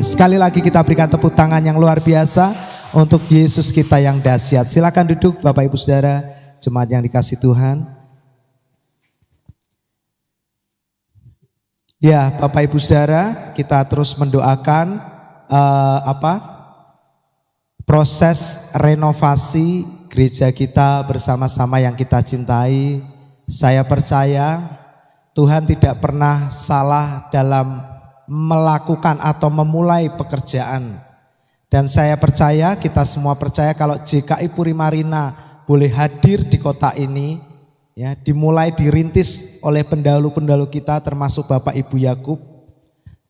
Sekali lagi kita berikan tepuk tangan yang luar biasa untuk Yesus kita yang dahsyat. Silakan duduk Bapak Ibu Saudara, jemaat yang dikasihi Tuhan. Ya, Bapak Ibu Saudara, kita terus mendoakan proses renovasi gereja kita bersama-sama yang kita cintai. Saya percaya Tuhan tidak pernah salah dalam melakukan atau memulai pekerjaan. Dan saya percaya, kita semua percaya kalau JKI Puri Marina boleh hadir di kota ini, ya, dimulai dirintis oleh pendahulu-pendahulu kita termasuk Bapak Ibu Yakub.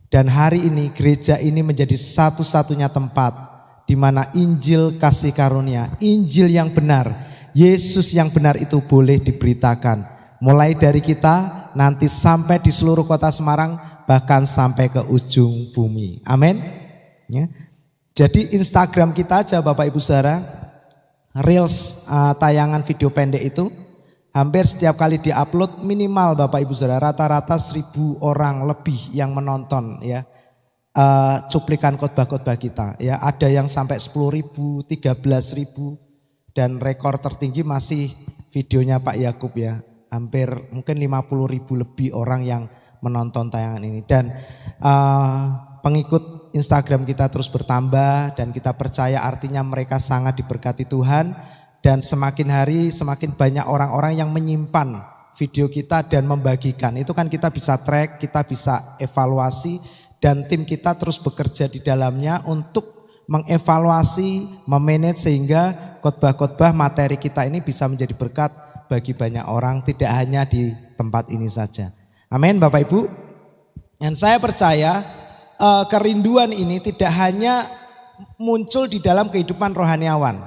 Dan hari ini gereja ini menjadi satu-satunya tempat di mana Injil kasih karunia, Injil yang benar, Yesus yang benar itu boleh diberitakan. Mulai dari kita nanti sampai di seluruh kota Semarang, bahkan sampai ke ujung bumi. Amin. Ya. Jadi Instagram kita aja Bapak Ibu Saudara, Reels tayangan video pendek itu hampir setiap kali diupload minimal Bapak Ibu Saudara rata-rata 1.000 orang lebih yang menonton ya. Cuplikan khotbah-khotbah kita ya, ada yang sampai 10.000, 13.000 dan rekor tertinggi masih videonya Pak Yakub ya, hampir mungkin 50.000 lebih orang yang menonton tayangan ini. Dan pengikut Instagram kita terus bertambah dan kita percaya artinya mereka sangat diberkati Tuhan. Dan semakin hari semakin banyak orang-orang yang menyimpan video kita dan membagikan. Itu kan kita bisa track, kita bisa evaluasi dan tim kita terus bekerja di dalamnya untuk mengevaluasi, memanage sehingga khotbah-khotbah materi kita ini bisa menjadi berkat bagi banyak orang, tidak hanya di tempat ini saja. Amin Bapak Ibu. Dan saya percaya kerinduan ini tidak hanya muncul di dalam kehidupan rohaniawan,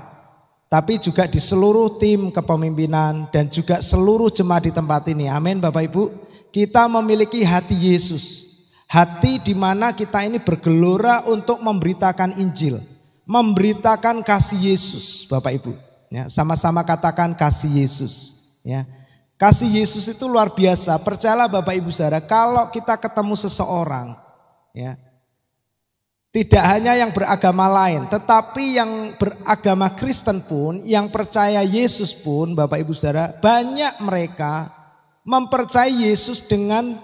tapi juga di seluruh tim kepemimpinan dan juga seluruh jemaat di tempat ini. Amin Bapak Ibu. Kita memiliki hati Yesus. Hati di mana kita ini bergelora untuk memberitakan Injil. Memberitakan kasih Yesus Bapak Ibu. Ya, sama-sama katakan kasih Yesus. Ya. Kasih Yesus itu luar biasa. Percayalah Bapak Ibu Saudara, kalau kita ketemu seseorang, ya, tidak hanya yang beragama lain, tetapi yang beragama Kristen pun, yang percaya Yesus pun, Bapak Ibu Saudara, banyak mereka mempercayai Yesus dengan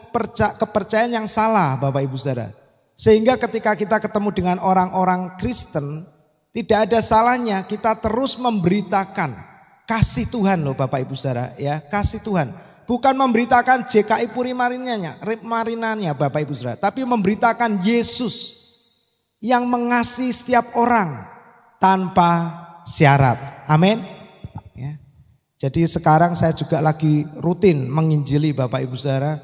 kepercayaan yang salah, Bapak Ibu Saudara. Sehingga ketika kita ketemu dengan orang-orang Kristen, tidak ada salahnya kita terus memberitakan kasih Tuhan loh Bapak Ibu Saudara, ya, kasih Tuhan. Bukan memberitakan JKI Puri Marinanya Bapak Ibu Saudara, tapi memberitakan Yesus yang mengasihi setiap orang tanpa syarat. Amin. Ya. Jadi sekarang saya juga lagi rutin menginjili Bapak Ibu Saudara.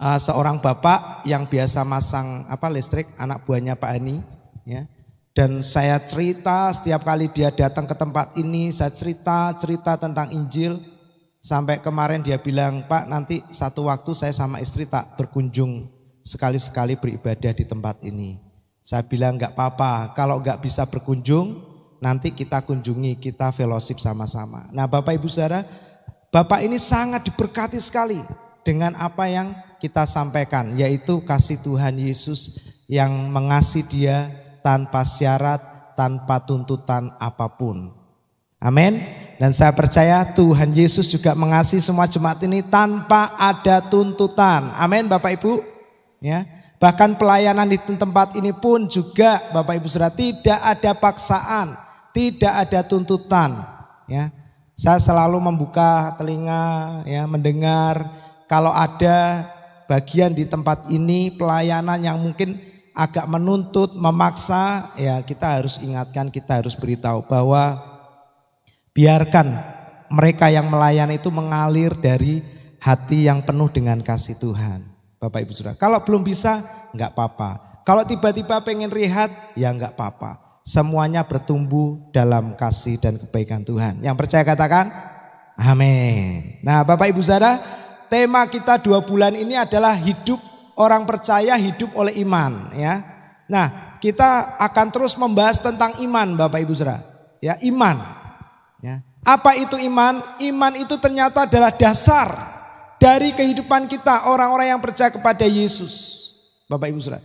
Seorang bapak yang biasa masang listrik, anak buahnya Pak Ani. Ya. Dan saya cerita setiap kali dia datang ke tempat ini, saya cerita tentang Injil. Sampai kemarin dia bilang, Pak nanti satu waktu saya sama istri tak berkunjung sekali-sekali beribadah di tempat ini. Saya bilang enggak apa-apa, kalau enggak bisa berkunjung nanti kita kunjungi, kita fellowship sama-sama. Nah Bapak Ibu Saudara, Bapak ini sangat diberkati sekali dengan apa yang kita sampaikan, yaitu kasih Tuhan Yesus yang mengasihi dia tanpa syarat, tanpa tuntutan apapun. Amin. Dan saya percaya Tuhan Yesus juga mengasihi semua jemaat ini tanpa ada tuntutan. Amin Bapak Ibu. Ya. Bahkan pelayanan di tempat ini pun juga Bapak Ibu Saudara tidak ada paksaan, tidak ada tuntutan. Ya. Saya selalu membuka telinga, ya, mendengar kalau ada bagian di tempat ini pelayanan yang mungkin agak menuntut, memaksa, ya kita harus ingatkan, kita harus beritahu bahwa biarkan mereka yang melayani itu mengalir dari hati yang penuh dengan kasih Tuhan. Bapak Ibu Saudara, kalau belum bisa enggak apa-apa. Kalau tiba-tiba pengen rehat ya enggak apa-apa. Semuanya bertumbuh dalam kasih dan kebaikan Tuhan. Yang percaya katakan amin. Nah Bapak Ibu Saudara, tema kita 2 bulan ini adalah hidup orang percaya, hidup oleh iman, ya. Nah, kita akan terus membahas tentang iman Bapak Ibu Saudara. Ya, iman. Ya. Apa itu iman? Iman itu ternyata adalah dasar dari kehidupan kita orang-orang yang percaya kepada Yesus. Bapak Ibu Saudara.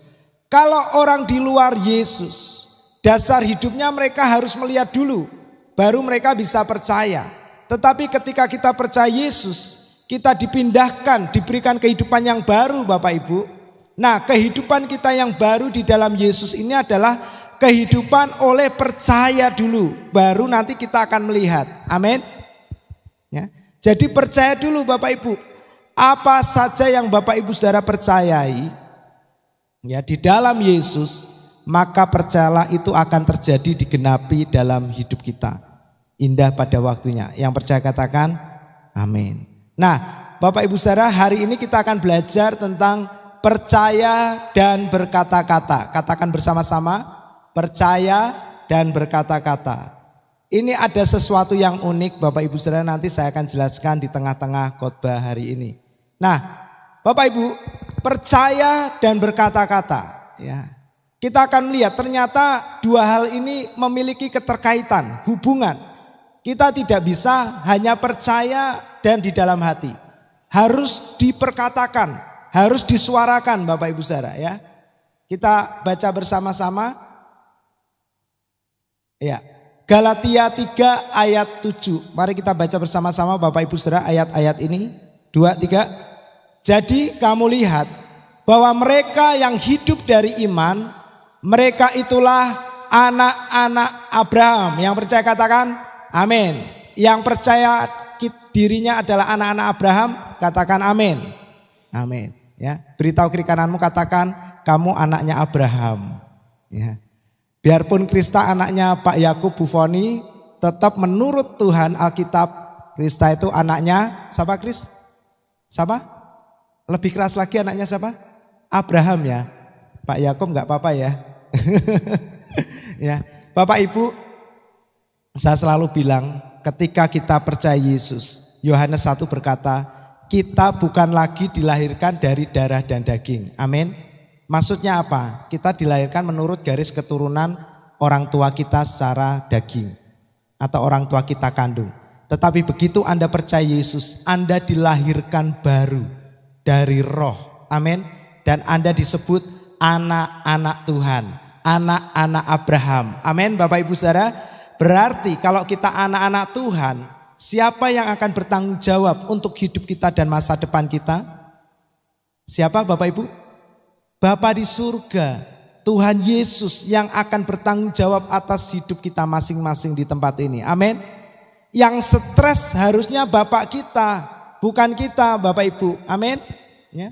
Kalau orang di luar Yesus, dasar hidupnya mereka harus melihat dulu, baru mereka bisa percaya. Tetapi ketika kita percaya Yesus, kita dipindahkan, diberikan kehidupan yang baru Bapak Ibu. Nah, kehidupan kita yang baru di dalam Yesus ini adalah kehidupan oleh percaya dulu, baru nanti kita akan melihat. Amin. Ya. Jadi percaya dulu Bapak Ibu. Apa saja yang Bapak Ibu Saudara percayai ya di dalam Yesus, maka percayalah itu akan terjadi digenapi dalam hidup kita. Indah pada waktunya. Yang percaya katakan amin. Nah, Bapak Ibu Saudara, hari ini kita akan belajar tentang percaya dan berkata-kata. Katakan bersama-sama, percaya dan berkata-kata. Ini ada sesuatu yang unik Bapak Ibu Saudara, nanti saya akan jelaskan di tengah-tengah khotbah hari ini. Nah, Bapak Ibu, percaya dan berkata-kata ya. Kita akan melihat ternyata dua hal ini memiliki keterkaitan, hubungan. Kita tidak bisa hanya percaya dan di dalam hati. Harus diperkatakan, harus disuarakan Bapak Ibu Saudara ya. Kita baca bersama-sama. Ya. Galatia 3 ayat 7. Mari kita baca bersama-sama Bapak Ibu Saudara ayat-ayat ini. 2, 3. Jadi kamu lihat bahwa mereka yang hidup dari iman, mereka itulah anak-anak Abraham. Yang percaya katakan amin. Yang percaya dirinya adalah anak-anak Abraham, katakan amin. Amin. Ya, beritahu kiri kananmu, katakan kamu anaknya Abraham. Ya. Biarpun Krista anaknya Pak Yakub Bufoni, tetap menurut Tuhan Alkitab Krista itu anaknya siapa Kris? Siapa? Lebih keras lagi anaknya siapa? Abraham ya. Pak Yakub enggak apa-apa ya. Ya, Bapak Ibu, saya selalu bilang ketika kita percaya Yesus, Yohanes 1 berkata, kita bukan lagi dilahirkan dari darah dan daging. Amin. Maksudnya apa? Kita dilahirkan menurut garis keturunan orang tua kita secara daging atau orang tua kita kandung. Tetapi begitu Anda percaya Yesus, Anda dilahirkan baru dari roh. Amin. Dan Anda disebut anak-anak Tuhan, anak-anak Abraham. Amin Bapak Ibu Saudara. Berarti kalau kita anak-anak Tuhan, siapa yang akan bertanggung jawab untuk hidup kita dan masa depan kita? Siapa Bapak Ibu? Bapa di surga, Tuhan Yesus yang akan bertanggung jawab atas hidup kita masing-masing di tempat ini. Amin. Yang stres harusnya Bapak kita, bukan kita Bapak Ibu. Amin. Ya.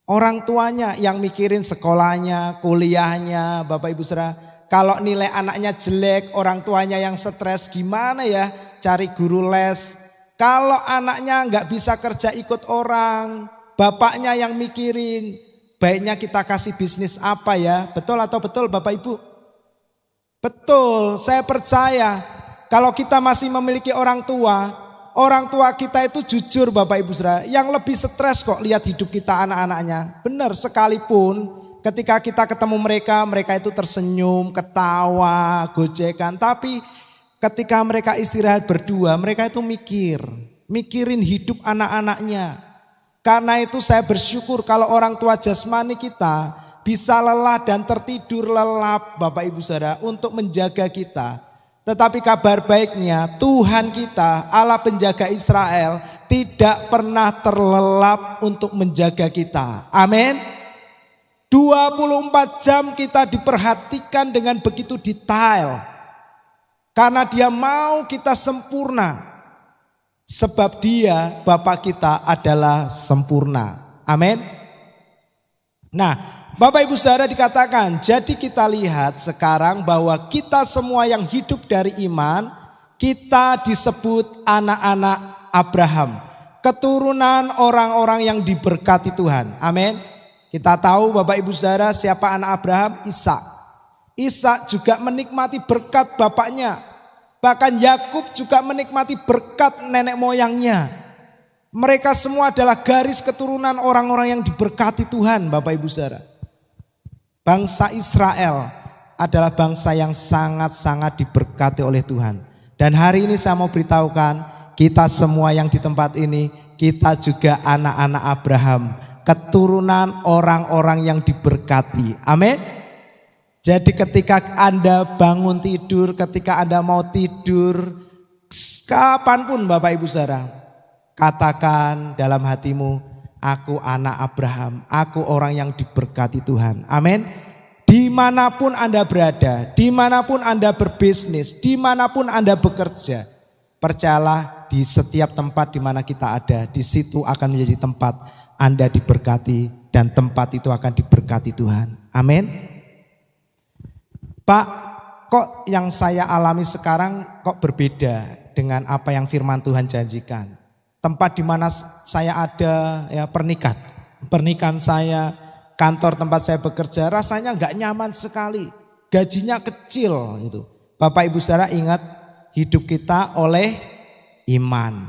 Orang tuanya yang mikirin sekolahnya, kuliahnya, Bapak Ibu Saudara. Kalau nilai anaknya jelek, orang tuanya yang stres, gimana ya cari guru les. Kalau anaknya nggak bisa kerja ikut orang, bapaknya yang mikirin, baiknya kita kasih bisnis apa ya. Betul atau betul Bapak Ibu? Betul, saya percaya kalau kita masih memiliki orang tua kita itu jujur Bapak Ibu Saudara, yang lebih stres kok lihat hidup kita anak-anaknya. Benar, sekalipun ketika kita ketemu mereka itu tersenyum, ketawa, gojekan. Tapi ketika mereka istirahat berdua, mereka itu mikirin hidup anak-anaknya. Karena itu saya bersyukur kalau orang tua jasmani kita bisa lelah dan tertidur lelap Bapak Ibu Saudara untuk menjaga kita. Tetapi kabar baiknya Tuhan kita, Allah penjaga Israel, tidak pernah terlelap untuk menjaga kita. Amin. 24 jam kita diperhatikan dengan begitu detail. Karena dia mau kita sempurna. Sebab dia, Bapa kita adalah sempurna. Amin. Nah, Bapak Ibu Saudara dikatakan, jadi kita lihat sekarang bahwa kita semua yang hidup dari iman, kita disebut anak-anak Abraham. Keturunan orang-orang yang diberkati Tuhan. Amin. Kita tahu Bapak Ibu Saudara siapa anak Abraham? Ishak. Ishak juga menikmati berkat bapaknya. Bahkan Yakub juga menikmati berkat nenek moyangnya. Mereka semua adalah garis keturunan orang-orang yang diberkati Tuhan Bapak Ibu Saudara. Bangsa Israel adalah bangsa yang sangat-sangat diberkati oleh Tuhan. Dan hari ini saya mau beritahukan, kita semua yang di tempat ini, kita juga anak-anak Abraham. keturunan orang-orang yang diberkati. Amin. Jadi ketika Anda bangun tidur, ketika Anda mau tidur, kapanpun Bapak Ibu Saudara, katakan dalam hatimu, aku anak Abraham, aku orang yang diberkati Tuhan. Amin. Dimanapun Anda berada, dimanapun Anda berbisnis, dimanapun Anda bekerja, percayalah di setiap tempat di mana kita ada, di situ akan menjadi tempat Anda diberkati dan tempat itu akan diberkati Tuhan. Amin. Pak, kok yang saya alami sekarang kok berbeda dengan apa yang firman Tuhan janjikan? Tempat di mana saya ada, ya pernikahan saya, kantor tempat saya bekerja, rasanya nggak nyaman sekali, gajinya kecil gitu. Bapak Ibu Saudara ingat, hidup kita oleh iman.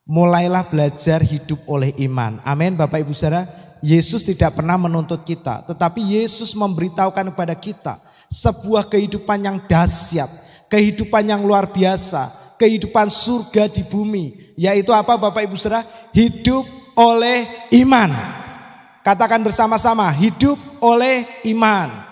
Mulailah belajar hidup oleh iman. Amin Bapak Ibu Saudara. Yesus tidak pernah menuntut kita, tetapi Yesus memberitahukan kepada kita sebuah kehidupan yang dahsyat, kehidupan yang luar biasa, kehidupan surga di bumi. Yaitu apa Bapak Ibu Saudara? Hidup oleh iman. Katakan bersama-sama, hidup oleh iman.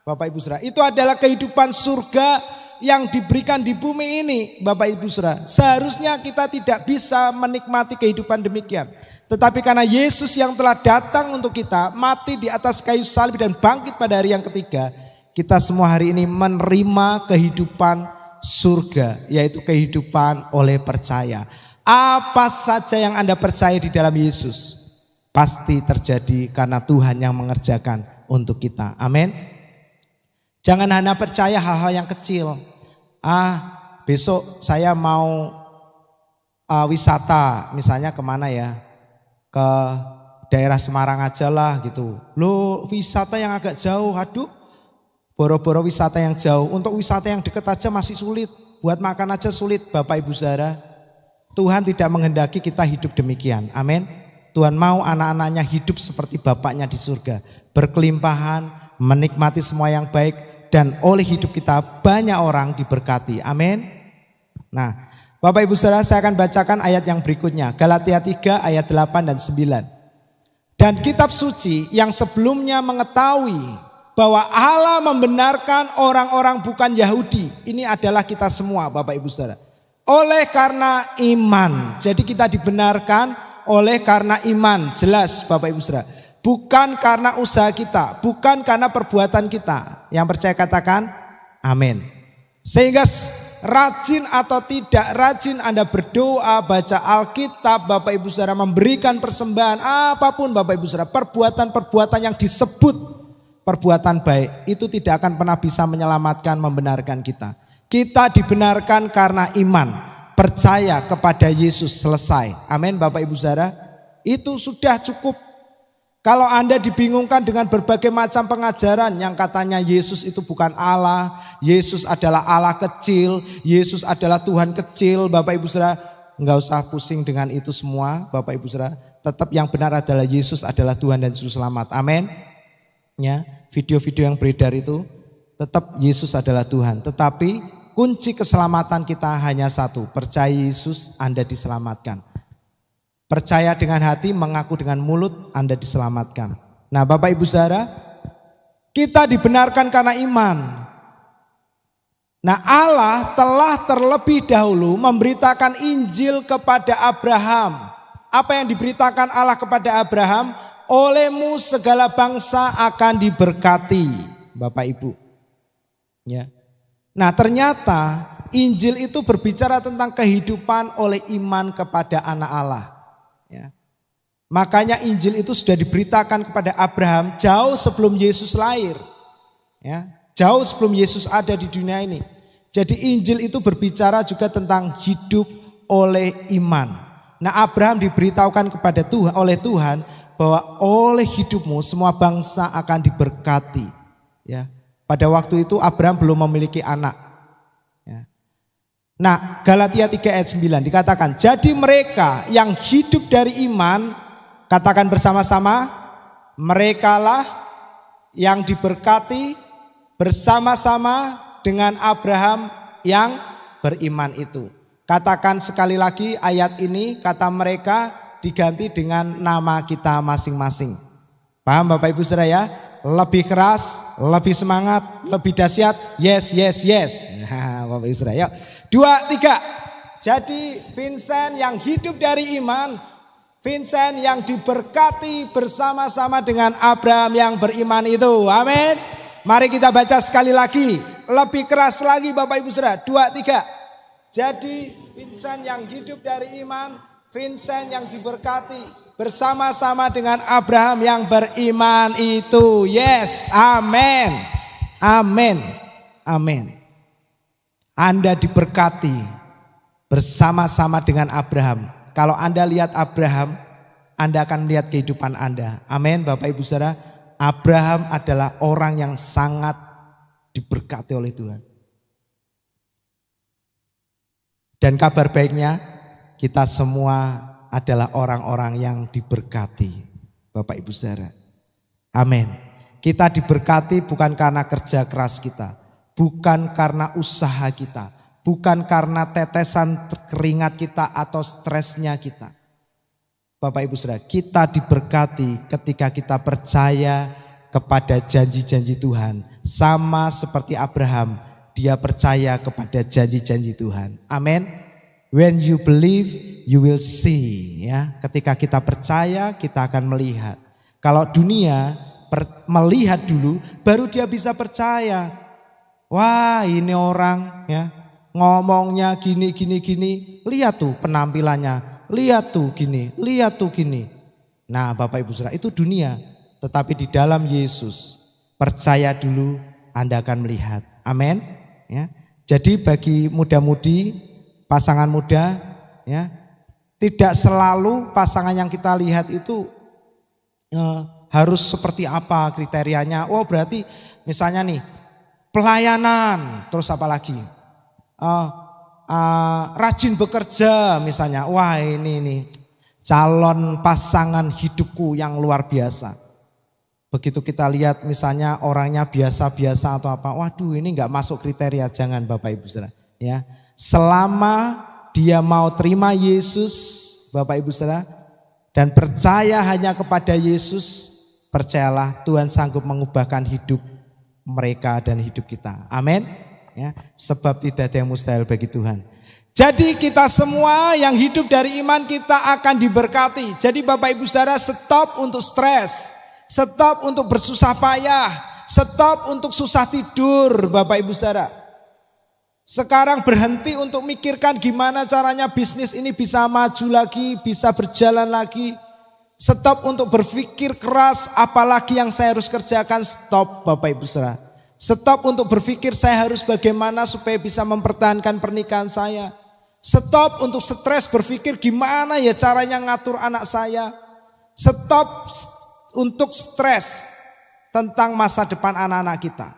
Bapak Ibu Saudara, itu adalah kehidupan surga yang diberikan di bumi ini, Bapak Ibu Saudara. Seharusnya kita tidak bisa menikmati kehidupan demikian. Tetapi karena Yesus yang telah datang untuk kita, mati di atas kayu salib dan bangkit pada hari yang ketiga, kita semua hari ini menerima kehidupan surga, yaitu kehidupan oleh percaya. Apa saja yang Anda percaya di dalam Yesus, pasti terjadi karena Tuhan yang mengerjakan untuk kita. Amin. Jangan hanya percaya hal-hal yang kecil. Besok saya mau wisata, misalnya kemana ya? Ke daerah Semarang aja lah gitu. Loh, wisata yang agak jauh, aduh, boro-boro wisata yang jauh. Untuk wisata yang dekat aja masih sulit. Buat makan aja sulit, Bapak Ibu Saudara. Tuhan tidak menghendaki kita hidup demikian. Amin. Tuhan mau anak-anaknya hidup seperti Bapaknya di surga. Berkelimpahan, menikmati semua yang baik. Dan oleh hidup kita banyak orang diberkati. Amin. Nah, Bapak Ibu Saudara, saya akan bacakan ayat yang berikutnya. Galatia 3 ayat 8 dan 9. Dan kitab suci yang sebelumnya mengetahui bahwa Allah membenarkan orang-orang bukan Yahudi. Ini adalah kita semua Bapak Ibu Saudara. Oleh karena iman. Jadi kita dibenarkan oleh karena iman. Jelas Bapak Ibu Saudara. Bukan karena usaha kita, bukan karena perbuatan kita. Yang percaya katakan amin. Sehingga rajin atau tidak rajin Anda berdoa, baca Alkitab, Bapak Ibu Saudara, memberikan persembahan apapun Bapak Ibu Saudara, perbuatan-perbuatan yang disebut perbuatan baik itu tidak akan pernah bisa menyelamatkan, membenarkan kita. Kita dibenarkan karena iman, percaya kepada Yesus, selesai. Amin Bapak Ibu Saudara. Itu sudah cukup. Kalau Anda dibingungkan dengan berbagai macam pengajaran yang katanya Yesus itu bukan Allah, Yesus adalah Allah kecil, Yesus adalah Tuhan kecil, Bapak Ibu Saudara, enggak usah pusing dengan itu semua, Bapak Ibu Saudara. Tetap yang benar adalah Yesus adalah Tuhan dan Juru Selamat. Amin. Ya, video-video yang beredar itu tetap Yesus adalah Tuhan. Tetapi kunci keselamatan kita hanya satu, percaya Yesus, Anda diselamatkan. Percaya dengan hati, mengaku dengan mulut, Anda diselamatkan. Nah Bapak Ibu Saudara, kita dibenarkan karena iman. Nah Allah telah terlebih dahulu memberitakan Injil kepada Abraham. Apa yang diberitakan Allah kepada Abraham? Olehmu segala bangsa akan diberkati. Bapak Ibu. Ya. Nah ternyata Injil itu berbicara tentang kehidupan oleh iman kepada anak Allah. Ya. Makanya Injil itu sudah diberitakan kepada Abraham jauh sebelum Yesus lahir. Ya. Jauh sebelum Yesus ada di dunia ini. Jadi Injil itu berbicara juga tentang hidup oleh iman. Nah Abraham diberitahukan kepada Tuhan, oleh Tuhan bahwa oleh hidupmu semua bangsa akan diberkati. Ya. Pada waktu itu Abraham belum memiliki anak. Ya. Nah Galatia 3 ayat 9 dikatakan, jadi mereka yang hidup dari iman, katakan bersama-sama, merekalah yang diberkati bersama-sama dengan Abraham yang beriman itu. Katakan sekali lagi ayat ini, kata mereka diganti dengan nama kita masing-masing. Paham Bapak Ibu Saudara ya? Lebih keras, lebih semangat, lebih dahsyat. Yes, yes, yes. Nah, Bapak Ibu Saudara, yuk. 2, 3. Jadi Vincent yang hidup dari iman, Vincent yang diberkati bersama-sama dengan Abraham yang beriman itu. Amin. Mari kita baca sekali lagi. Lebih keras lagi Bapak Ibu Saudara. 2, 3. Jadi Vincent yang hidup dari iman, Vincent yang diberkati bersama-sama dengan Abraham yang beriman itu. Yes, amin. Amin. Amin. Anda diberkati bersama-sama dengan Abraham. Kalau Anda lihat Abraham, Anda akan melihat kehidupan Anda. Amin Bapak Ibu Saudara. Abraham adalah orang yang sangat diberkati oleh Tuhan. Dan kabar baiknya, kita semua adalah orang-orang yang diberkati, Bapak Ibu Saudara. Amin. Kita diberkati bukan karena kerja keras kita, bukan karena usaha kita, bukan karena tetesan keringat kita atau stresnya kita. Bapak Ibu Saudara, kita diberkati ketika kita percaya kepada janji-janji Tuhan. Sama seperti Abraham, dia percaya kepada janji-janji Tuhan. Amin. When you believe, you will see. Ya, ketika kita percaya, kita akan melihat. Kalau dunia melihat dulu, baru dia bisa percaya. Wah, ini orang ya ngomongnya gini. Lihat tuh penampilannya, lihat tuh gini, lihat tuh gini. Nah, Bapak Ibu Saudara, itu dunia. Tetapi di dalam Yesus, percaya dulu, Anda akan melihat. Amin. Ya. Jadi bagi muda-mudi, pasangan muda, ya, tidak selalu pasangan yang kita lihat itu harus seperti apa kriterianya. Oh berarti misalnya nih pelayanan, terus apa lagi? Rajin bekerja misalnya. Wah ini nih calon pasangan hidupku yang luar biasa. Begitu kita lihat misalnya orangnya biasa-biasa atau apa, waduh ini nggak masuk kriteria, jangan Bapak Ibu Saudara. Ya. Selama dia mau terima Yesus, Bapak Ibu Saudara, dan percaya hanya kepada Yesus, percayalah Tuhan sanggup mengubahkan hidup mereka dan hidup kita. Amin. Ya, sebab tidak ada yang mustahil bagi Tuhan. Jadi kita semua yang hidup dari iman kita akan diberkati. Jadi Bapak Ibu Saudara, stop untuk stres, stop untuk bersusah payah, stop untuk susah tidur Bapak Ibu Saudara. Sekarang berhenti untuk mikirkan gimana caranya bisnis ini bisa maju lagi, bisa berjalan lagi. Stop untuk berpikir keras, apalagi yang saya harus kerjakan. Stop Bapak Ibu Saudara. Stop untuk berpikir saya harus bagaimana supaya bisa mempertahankan pernikahan saya. Stop untuk stres berpikir gimana ya caranya ngatur anak saya. Stop untuk stres tentang masa depan anak-anak kita.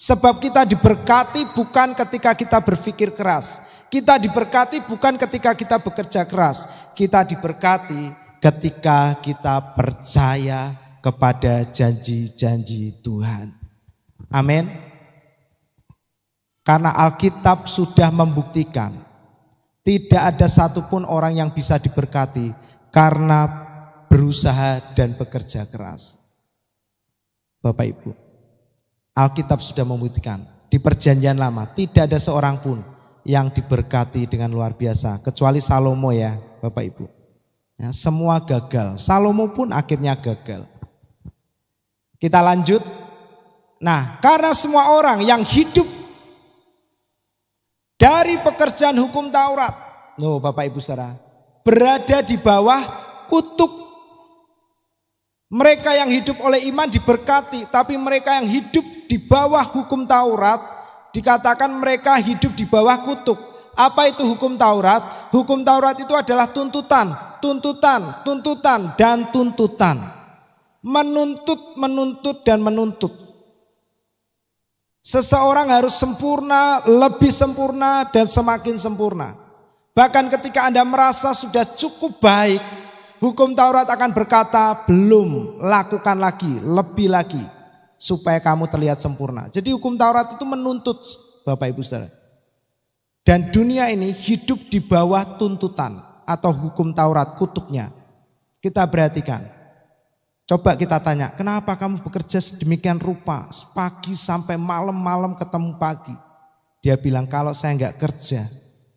Sebab kita diberkati bukan ketika kita berpikir keras. Kita diberkati bukan ketika kita bekerja keras. Kita diberkati ketika kita percaya kepada janji-janji Tuhan. Amin. Karena Alkitab sudah membuktikan tidak ada satupun orang yang bisa diberkati karena berusaha dan bekerja keras. Bapak Ibu, Alkitab sudah membuktikan di perjanjian lama tidak ada seorang pun yang diberkati dengan luar biasa kecuali Salomo ya Bapak Ibu. Ya, semua gagal, Salomo pun akhirnya gagal. Kita lanjut. Nah, karena semua orang yang hidup dari pekerjaan hukum Taurat, loh Bapak Ibu Saudara, berada di bawah kutuk. Mereka yang hidup oleh iman diberkati, tapi mereka yang hidup di bawah hukum Taurat, dikatakan mereka hidup di bawah kutuk. Apa itu hukum Taurat? Hukum Taurat itu adalah tuntutan, dan tuntutan. Menuntut, dan menuntut. Seseorang harus sempurna, lebih sempurna, dan semakin sempurna. Bahkan ketika Anda merasa sudah cukup baik, hukum Taurat akan berkata, belum, lakukan lagi, lebih lagi, supaya kamu terlihat sempurna. Jadi hukum Taurat itu menuntut Bapak Ibu Saudara. Dan dunia ini hidup di bawah tuntutan atau hukum Taurat, kutuknya. Kita perhatikan. Coba kita tanya, kenapa kamu bekerja sedemikian rupa, pagi sampai malam ketemu pagi? Dia bilang, kalau saya enggak kerja,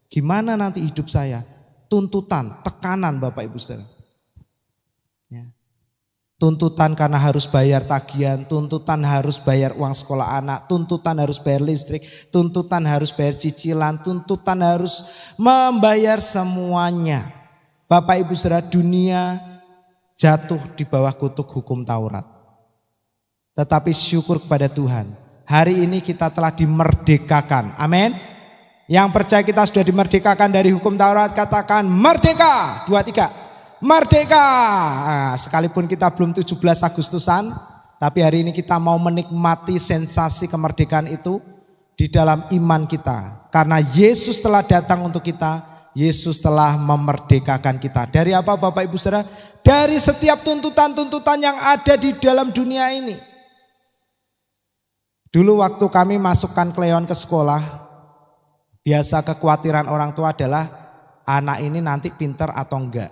gimana nanti hidup saya? Tuntutan, tekanan Bapak Ibu Saudara. Ya. Tuntutan karena harus bayar tagihan, tuntutan harus bayar uang sekolah anak, tuntutan harus bayar listrik, tuntutan harus bayar cicilan, tuntutan harus membayar semuanya. Bapak Ibu Saudara, dunia jatuh di bawah kutuk hukum Taurat. Tetapi syukur kepada Tuhan, hari ini kita telah dimerdekakan. Amin. Yang percaya kita sudah dimerdekakan dari hukum Taurat, katakan merdeka. 2, 3. Merdeka. Nah, sekalipun kita belum 17 Agustusan, tapi hari ini kita mau menikmati sensasi kemerdekaan itu di dalam iman kita. Karena Yesus telah datang untuk kita, Yesus telah memerdekakan kita. Dari apa Bapak Ibu Saudara? Dari setiap tuntutan-tuntutan yang ada di dalam dunia ini. Dulu waktu kami masukkan Cleon ke sekolah, biasa kekhawatiran orang tua adalah anak ini nanti pintar atau enggak.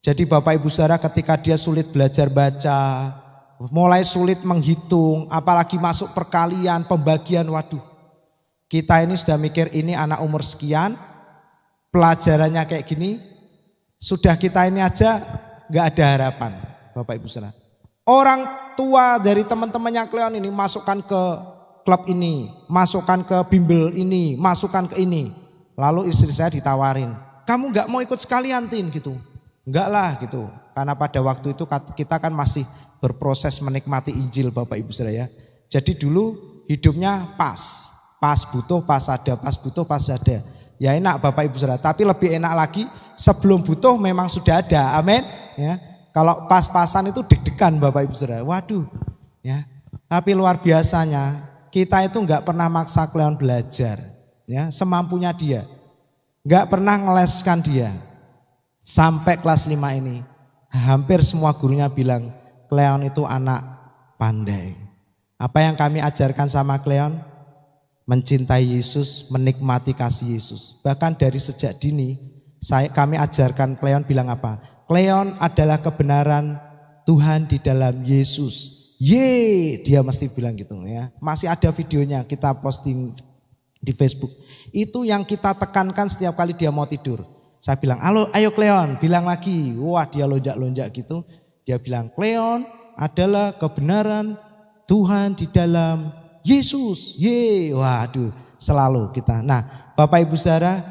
Jadi Bapak Ibu Saudara, ketika dia sulit belajar baca, mulai sulit menghitung, apalagi masuk perkalian, pembagian, waduh. Kita ini sudah mikir ini anak umur sekian, pelajarannya kayak gini, sudah kita ini aja gak ada harapan Bapak Ibu Saudara. Orang tua dari teman-temannya Cleon ini masukkan ke klub ini, masukkan ke bimbel ini, masukkan ke ini. Lalu istri saya ditawarin, kamu gak mau ikut sekalian Tin gitu. Enggak lah gitu, karena pada waktu itu kita kan masih berproses menikmati Injil Bapak Ibu Saudara ya. Jadi dulu hidupnya pas butuh, pas ada, pas butuh, pas ada. Ya enak Bapak Ibu Saudara, tapi lebih enak lagi sebelum butuh memang sudah ada, amin. Ya, kalau pas-pasan itu deg-degan Bapak Ibu Saudara, waduh. Ya, tapi luar biasanya kita itu nggak pernah maksa Cleon belajar, ya semampunya dia, nggak pernah ngeleskan dia. Sampai kelas 5 ini, hampir semua gurunya bilang Cleon itu anak pandai. Apa yang kami ajarkan sama Cleon? Mencintai Yesus, menikmati kasih Yesus. Bahkan dari sejak dini kami ajarkan Cleon bilang apa? Cleon adalah kebenaran Tuhan di dalam Yesus. Dia mesti bilang gitu ya. Masih ada videonya, kita posting di Facebook. Itu yang kita tekankan setiap kali dia mau tidur. Saya bilang, ayo Cleon, bilang lagi. Wah, dia lonjak-lonjak gitu. Dia bilang, Cleon adalah kebenaran Tuhan di dalam Yesus. Waduh, selalu kita. Nah, Bapak Ibu Saudara,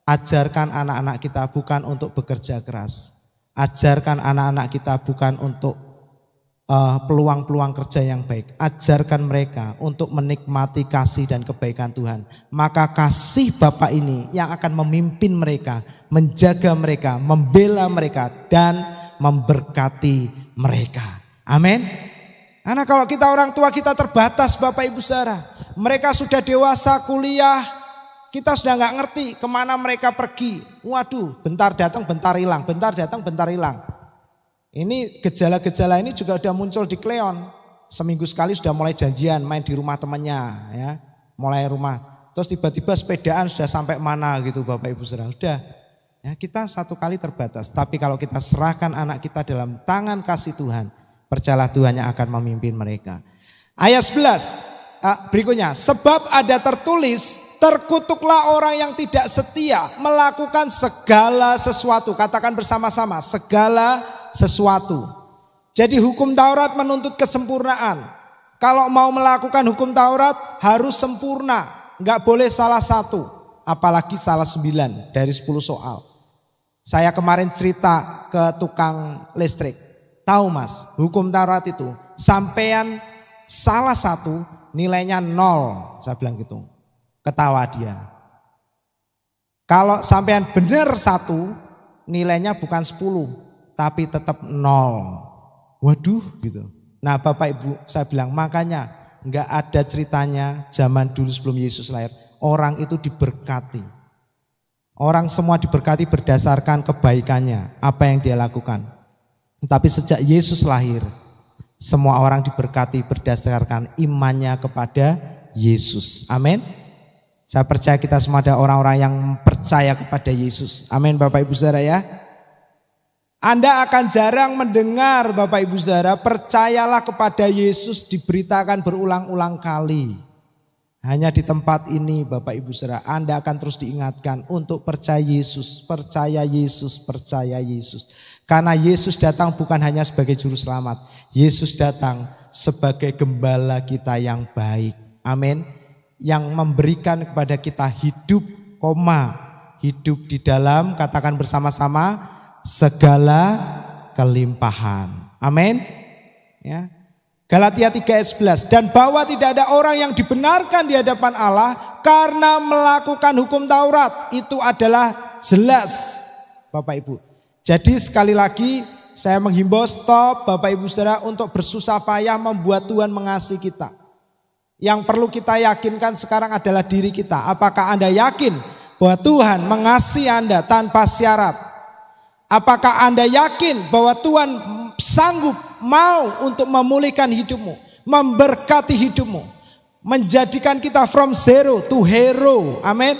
ajarkan anak-anak kita bukan untuk bekerja keras. Ajarkan anak-anak kita bukan untuk peluang-peluang kerja yang baik. Ajarkan mereka untuk menikmati kasih dan kebaikan Tuhan. Maka kasih Bapak ini yang akan memimpin mereka, menjaga mereka, membela mereka, dan memberkati mereka. Amin. Karena kalau kita orang tua kita terbatas Bapak Ibu Saudara. Mereka sudah dewasa kuliah, kita sudah gak ngerti kemana mereka pergi. Waduh, bentar datang bentar hilang, bentar datang bentar hilang. Ini gejala-gejala ini juga sudah muncul di Cleon. Seminggu sekali sudah mulai janjian main di rumah temannya ya. Mulai rumah. Terus tiba-tiba sepedaan sudah sampai mana gitu Bapak Ibu Saudara. Sudah. Ya, kita satu kali terbatas. Tapi kalau kita serahkan anak kita dalam tangan kasih Tuhan, percayalah Tuhan yang akan memimpin mereka. Ayat 11 berikutnya. Sebab ada tertulis, terkutuklah orang yang tidak setia melakukan segala sesuatu. Katakan bersama-sama, segala sesuatu. Jadi hukum Taurat menuntut kesempurnaan. Kalau mau melakukan hukum Taurat harus sempurna, nggak boleh salah satu, apalagi salah 9 dari 10 soal. Saya kemarin cerita ke tukang listrik, tahu Mas, hukum Taurat itu sampean salah satu nilainya 0, saya bilang gitu. Ketawa dia. Kalau sampean benar satu, nilainya bukan 10. Tapi tetap 0. Waduh gitu. Nah Bapak Ibu saya bilang makanya enggak ada ceritanya zaman dulu sebelum Yesus lahir. Orang itu diberkati. Orang semua diberkati berdasarkan kebaikannya. Apa yang dia lakukan. Tapi sejak Yesus lahir. Semua orang diberkati berdasarkan imannya kepada Yesus. Amin. Saya percaya kita semua ada orang-orang yang percaya kepada Yesus. Amin Bapak Ibu Saudara ya. Anda akan jarang mendengar Bapak Ibu Saudara, percayalah kepada Yesus diberitakan berulang-ulang kali. Hanya di tempat ini Bapak Ibu Saudara, Anda akan terus diingatkan untuk percaya Yesus, percaya Yesus, percaya Yesus. Karena Yesus datang bukan hanya sebagai juru selamat. Yesus datang sebagai gembala kita yang baik. Amin. Yang memberikan kepada kita hidup, hidup di dalam, katakan bersama-sama, segala kelimpahan. Amin. Ya. Galatia 3 ayat 11. Dan bahwa tidak ada orang yang dibenarkan di hadapan Allah karena melakukan hukum Taurat. Itu adalah jelas Bapak Ibu. Jadi sekali lagi saya menghimbau stop Bapak Ibu Saudara untuk bersusah payah membuat Tuhan mengasihi kita. Yang perlu kita yakinkan sekarang adalah diri kita. Apakah Anda yakin bahwa Tuhan mengasihi Anda tanpa syarat? Apakah Anda yakin bahwa Tuhan sanggup mau untuk memulihkan hidupmu, memberkati hidupmu, menjadikan kita from zero to hero, amin,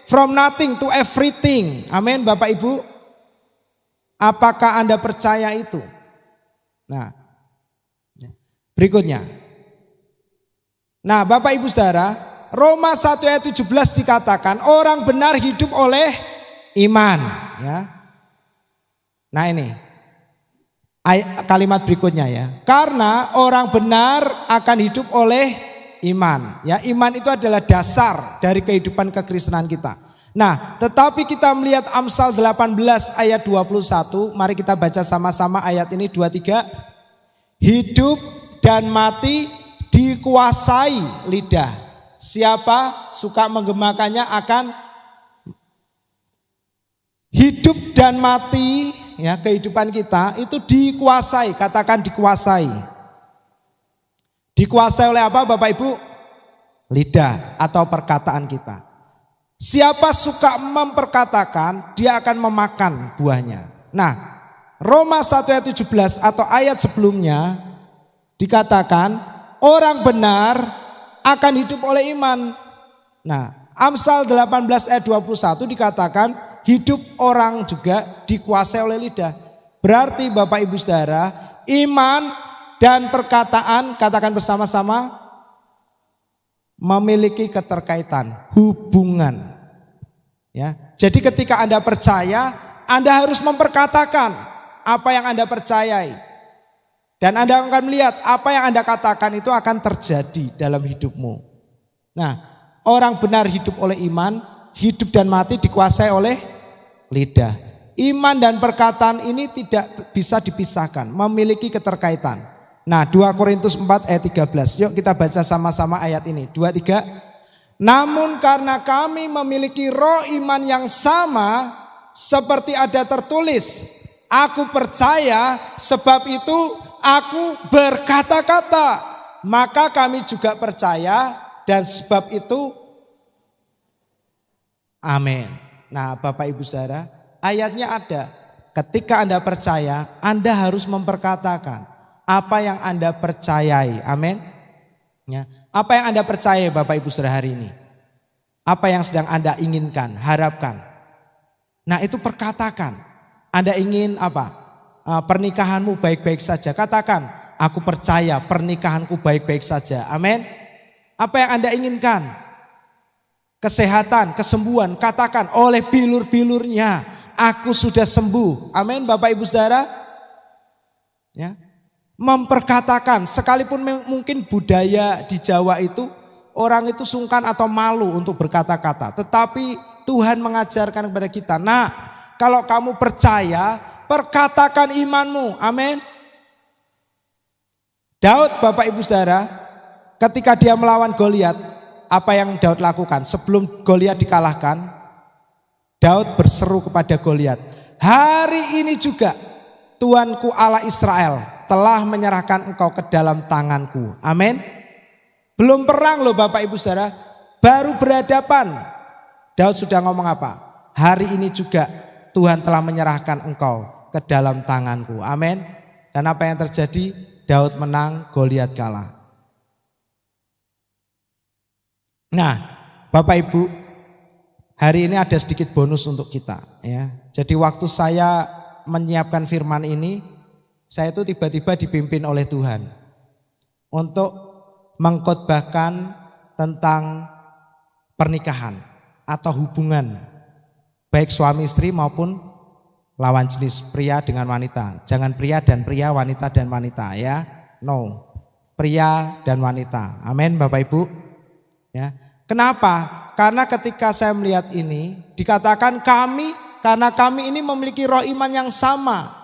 from nothing to everything, amin Bapak Ibu. Apakah Anda percaya itu? Nah, berikutnya. Nah Bapak Ibu Saudara, Roma 1 ayat 17 dikatakan orang benar hidup oleh iman, ya. Nah ini kalimat berikutnya ya. Karena orang benar akan hidup oleh iman. Ya, iman itu adalah dasar dari kehidupan kekristenan kita. Nah, tetapi kita melihat Amsal 18 ayat 21. Mari kita baca sama-sama ayat ini 23. Hidup dan mati dikuasai lidah. Siapa suka menggemakannya akan hidup dan mati. Ya, kehidupan kita itu dikuasai, katakan dikuasai. Dikuasai oleh apa Bapak Ibu? Lidah atau perkataan kita. Siapa suka memperkatakan, dia akan memakan buahnya. Nah, Roma 1 ayat 17 atau ayat sebelumnya dikatakan orang benar akan hidup oleh iman. Nah, Amsal 18 ayat 21 dikatakan hidup orang juga dikuasai oleh lidah. Berarti Bapak Ibu Saudara, iman dan perkataan, katakan bersama-sama, memiliki keterkaitan, hubungan. Ya, jadi ketika Anda percaya, Anda harus memperkatakan apa yang Anda percayai. Dan Anda akan melihat apa yang Anda katakan itu akan terjadi dalam hidupmu. Nah, orang benar hidup oleh iman, hidup dan mati dikuasai oleh lidah. Iman dan perkataan ini tidak bisa dipisahkan, memiliki keterkaitan. Nah, 2 Korintus 4 ayat 13. Yuk kita baca sama-sama ayat ini. 2, 3. Namun karena kami memiliki roh iman yang sama, seperti ada tertulis, aku percaya sebab itu aku berkata-kata. Maka kami juga percaya dan sebab itu amin. Nah Bapak Ibu Saudara, ayatnya ada. Ketika Anda percaya, Anda harus memperkatakan apa yang Anda percayai. Amin. Ya. Apa yang Anda percaya Bapak Ibu Saudara hari ini? Apa yang sedang Anda inginkan, harapkan? Nah itu perkatakan. Anda ingin apa? Pernikahanmu baik-baik saja. Katakan, aku percaya pernikahanku baik-baik saja. Amin. Apa yang Anda inginkan? Kesehatan, kesembuhan, katakan oleh bilur-bilurnya aku sudah sembuh. Amin Bapak Ibu Saudara. Ya. Memperkatakan, sekalipun mungkin budaya di Jawa itu orang itu sungkan atau malu untuk berkata-kata, tetapi Tuhan mengajarkan kepada kita, nah kalau kamu percaya, perkatakan imanmu. Amin. Daud Bapak Ibu Saudara, ketika dia melawan Goliat, apa yang Daud lakukan? Sebelum Goliat dikalahkan, Daud berseru kepada Goliat, hari ini juga Tuanku Allah Israel telah menyerahkan engkau ke dalam tanganku. Amin. Belum perang loh Bapak Ibu Saudara, baru berhadapan. Daud sudah ngomong apa? Hari ini juga Tuhan telah menyerahkan engkau ke dalam tanganku. Amin. Dan apa yang terjadi? Daud menang, Goliat kalah. Nah, Bapak Ibu, hari ini ada sedikit bonus untuk kita ya. Jadi waktu saya menyiapkan firman ini, saya itu tiba-tiba dipimpin oleh Tuhan untuk mengkhotbahkan tentang pernikahan atau hubungan baik suami istri maupun lawan jenis, pria dengan wanita. Jangan pria dan pria, wanita dan wanita ya. No. Pria dan wanita. Amin Bapak Ibu. Ya. Kenapa? Karena ketika saya melihat ini dikatakan karena kami ini memiliki roh iman yang sama.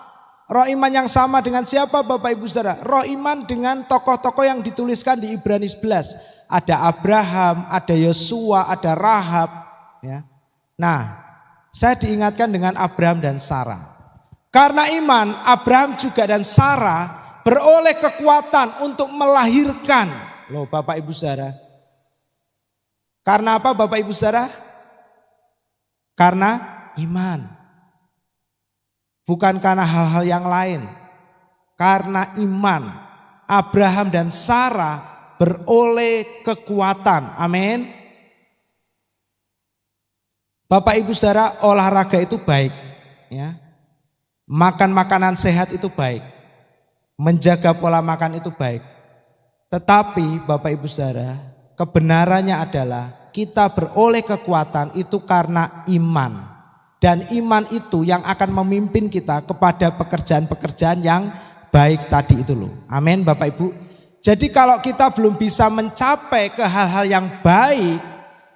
Roh iman yang sama dengan siapa Bapak Ibu Saudara? Roh iman dengan tokoh-tokoh yang dituliskan di Ibrani 11. Ada Abraham, ada Yosua, ada Rahab. Ya. Nah, saya diingatkan dengan Abraham dan Sarah. Karena iman, Abraham juga dan Sarah beroleh kekuatan untuk melahirkan. Loh Bapak Ibu Saudara. Karena apa Bapak Ibu Saudara? Karena iman. Bukan karena hal-hal yang lain. Karena iman, Abraham dan Sarah beroleh kekuatan. Amin. Bapak Ibu Saudara, olahraga itu baik, ya. Makan makanan sehat itu baik. Menjaga pola makan itu baik. Tetapi Bapak Ibu Saudara, kebenarannya adalah kita beroleh kekuatan itu karena iman. Dan iman itu yang akan memimpin kita kepada pekerjaan-pekerjaan yang baik tadi itu loh. Amin Bapak Ibu. Jadi kalau kita belum bisa mencapai ke hal-hal yang baik,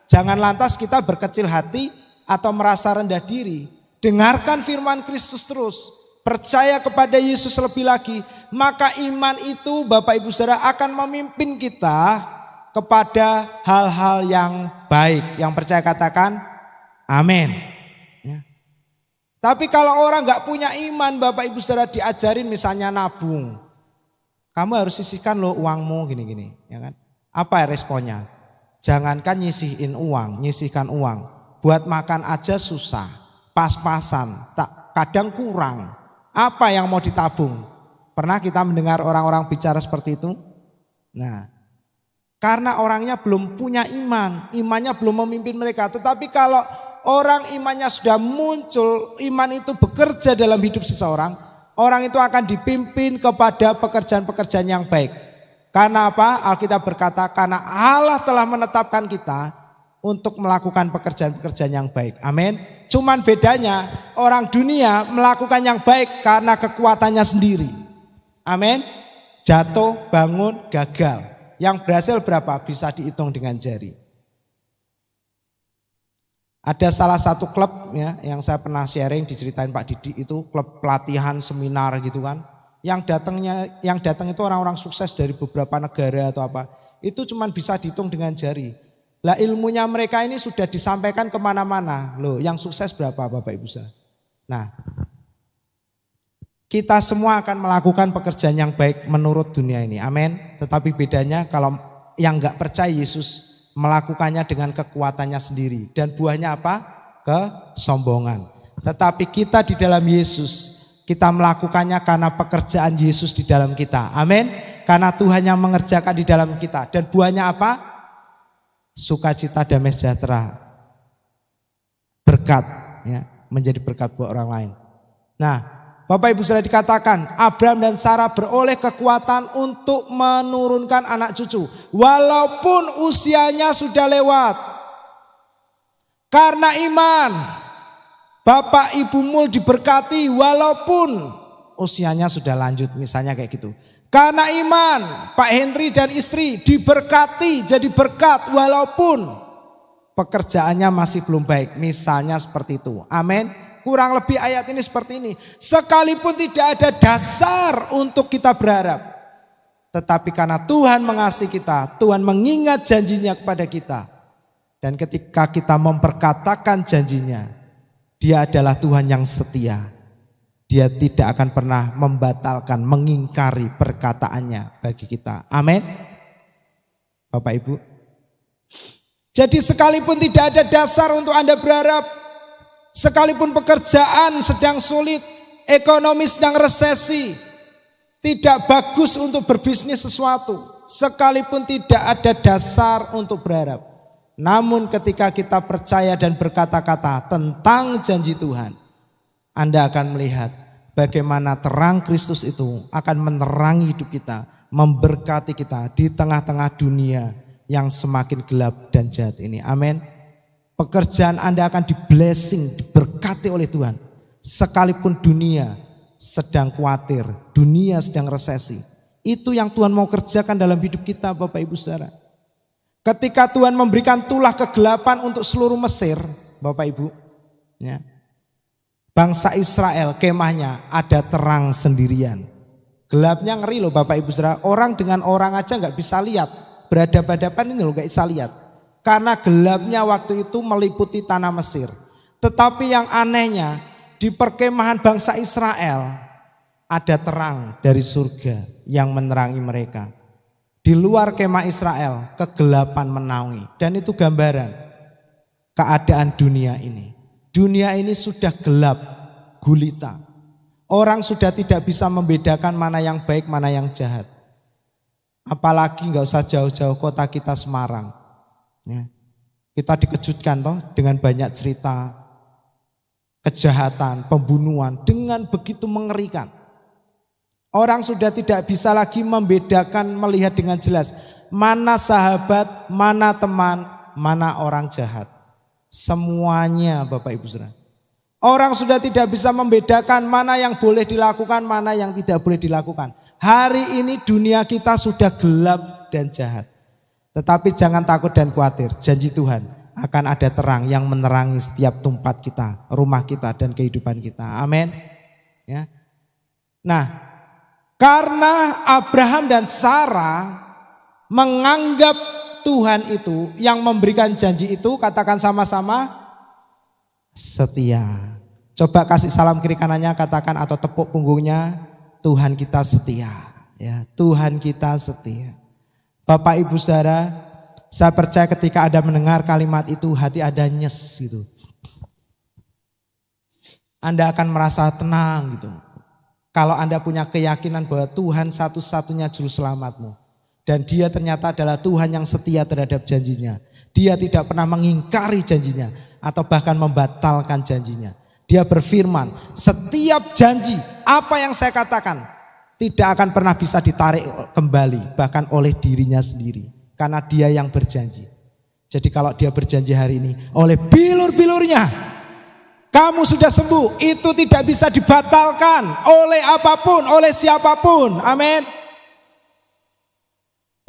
jangan lantas kita berkecil hati atau merasa rendah diri. Dengarkan firman Kristus terus. Percaya kepada Yesus lebih lagi. Maka iman itu Bapak Ibu Saudara akan memimpin kita kepada hal-hal yang baik. Yang percaya katakan amin. Ya. Tapi kalau orang gak punya iman Bapak Ibu Saudara diajarin misalnya nabung. Kamu harus sisihkan loh uangmu gini-gini. Ya kan? Apa responnya? Jangankan nyisihkan uang. Buat makan aja susah, pas-pasan, kadang kurang. Apa yang mau ditabung? Pernah kita mendengar orang-orang bicara seperti itu? Nah, karena orangnya belum punya iman, imannya belum memimpin mereka. Tetapi kalau orang imannya sudah muncul, iman itu bekerja dalam hidup seseorang, orang itu akan dipimpin kepada pekerjaan-pekerjaan yang baik. Karena apa? Alkitab berkata, karena Allah telah menetapkan kita untuk melakukan pekerjaan-pekerjaan yang baik. Amin. Cuman bedanya orang dunia melakukan yang baik karena kekuatannya sendiri. Amin. Jatuh, bangun, gagal. Yang berhasil berapa? Bisa dihitung dengan jari. Ada salah satu klub ya yang saya pernah sharing diceritain Pak Didi, itu klub pelatihan seminar gitu kan. Yang datang itu orang-orang sukses dari beberapa negara atau apa. Itu cuman bisa dihitung dengan jari. Lah ilmunya mereka ini sudah disampaikan kemana-mana. Loh yang sukses berapa Bapak Ibu Saudara? Nah, kita semua akan melakukan pekerjaan yang baik menurut dunia ini. Amin. Tetapi bedanya kalau yang gak percaya Yesus melakukannya dengan kekuatannya sendiri. Dan buahnya apa? Kesombongan. Tetapi kita di dalam Yesus, kita melakukannya karena pekerjaan Yesus di dalam kita. Amin. Karena Tuhan yang mengerjakan di dalam kita. Dan buahnya apa? Sukacita, damai sejahtera, berkat, ya, menjadi berkat buat orang lain. Nah, Bapak Ibu sudah dikatakan Abraham dan Sarah beroleh kekuatan untuk menurunkan anak cucu, walaupun usianya sudah lewat. Karena iman, Bapak Ibu Mul diberkati walaupun usianya sudah lanjut, misalnya kayak gitu. Karena iman, Pak Henry dan istri diberkati jadi berkat walaupun pekerjaannya masih belum baik. Misalnya seperti itu. Amin. Kurang lebih ayat ini seperti ini. Sekalipun tidak ada dasar untuk kita berharap. Tetapi karena Tuhan mengasihi kita, Tuhan mengingat janjinya kepada kita. Dan ketika kita memperkatakan janjinya, Dia adalah Tuhan yang setia. Dia tidak akan pernah membatalkan, mengingkari perkataannya bagi kita. Amin. Bapak Ibu. Jadi sekalipun tidak ada dasar untuk Anda berharap, sekalipun pekerjaan sedang sulit, ekonomi sedang resesi, tidak bagus untuk berbisnis sesuatu, sekalipun tidak ada dasar untuk berharap. Namun ketika kita percaya dan berkata-kata tentang janji Tuhan, Anda akan melihat bagaimana terang Kristus itu akan menerangi hidup kita, memberkati kita di tengah-tengah dunia yang semakin gelap dan jahat ini. Amin. Pekerjaan Anda akan di-blessing, diberkati oleh Tuhan. Sekalipun dunia sedang khawatir, dunia sedang resesi. Itu yang Tuhan mau kerjakan dalam hidup kita, Bapak Ibu Saudara. Ketika Tuhan memberikan tulah kegelapan untuk seluruh Mesir, Bapak Ibu, ya, bangsa Israel kemahnya ada terang sendirian. Gelapnya ngeri loh Bapak Ibu Saudara. Orang dengan orang aja gak bisa lihat. Berhadapan-hadapan ini loh gak bisa lihat. Karena gelapnya waktu itu meliputi tanah Mesir. Tetapi yang anehnya di perkemahan bangsa Israel ada terang dari surga yang menerangi mereka. Di luar kemah Israel kegelapan menaungi. Dan itu gambaran keadaan dunia ini. Dunia ini sudah gelap, gulita. Orang sudah tidak bisa membedakan mana yang baik, mana yang jahat. Apalagi nggak usah jauh-jauh kota kita Semarang. Ya. Kita dikejutkan toh dengan banyak cerita kejahatan, pembunuhan dengan begitu mengerikan. Orang sudah tidak bisa lagi membedakan, melihat dengan jelas mana sahabat, mana teman, mana orang jahat. Semuanya Bapak Ibu Saudara. Orang sudah tidak bisa membedakan mana yang boleh dilakukan, mana yang tidak boleh dilakukan. Hari ini dunia kita sudah gelap dan jahat. Tetapi jangan takut dan khawatir. Janji Tuhan akan ada terang yang menerangi setiap tempat kita, rumah kita dan kehidupan kita. Amin. Ya. Nah, karena Abraham dan Sarah menganggap Tuhan itu yang memberikan janji itu, katakan sama-sama setia. Coba kasih salam kiri kanannya, katakan atau tepuk punggungnya, Tuhan kita setia. Ya, Tuhan kita setia. Bapak Ibu Saudara, saya percaya ketika Anda mendengar kalimat itu hati Anda nyes gitu. Anda akan merasa tenang gitu. Kalau Anda punya keyakinan bahwa Tuhan satu-satunya juru selamatmu. Dan dia ternyata adalah Tuhan yang setia terhadap janjinya. Dia tidak pernah mengingkari janjinya atau bahkan membatalkan janjinya. Dia berfirman, setiap janji apa yang saya katakan tidak akan pernah bisa ditarik kembali, bahkan oleh dirinya sendiri. Karena dia yang berjanji. Jadi kalau dia berjanji hari ini, oleh bilur-bilurnya kamu sudah sembuh, itu tidak bisa dibatalkan oleh apapun, oleh siapapun. Amin.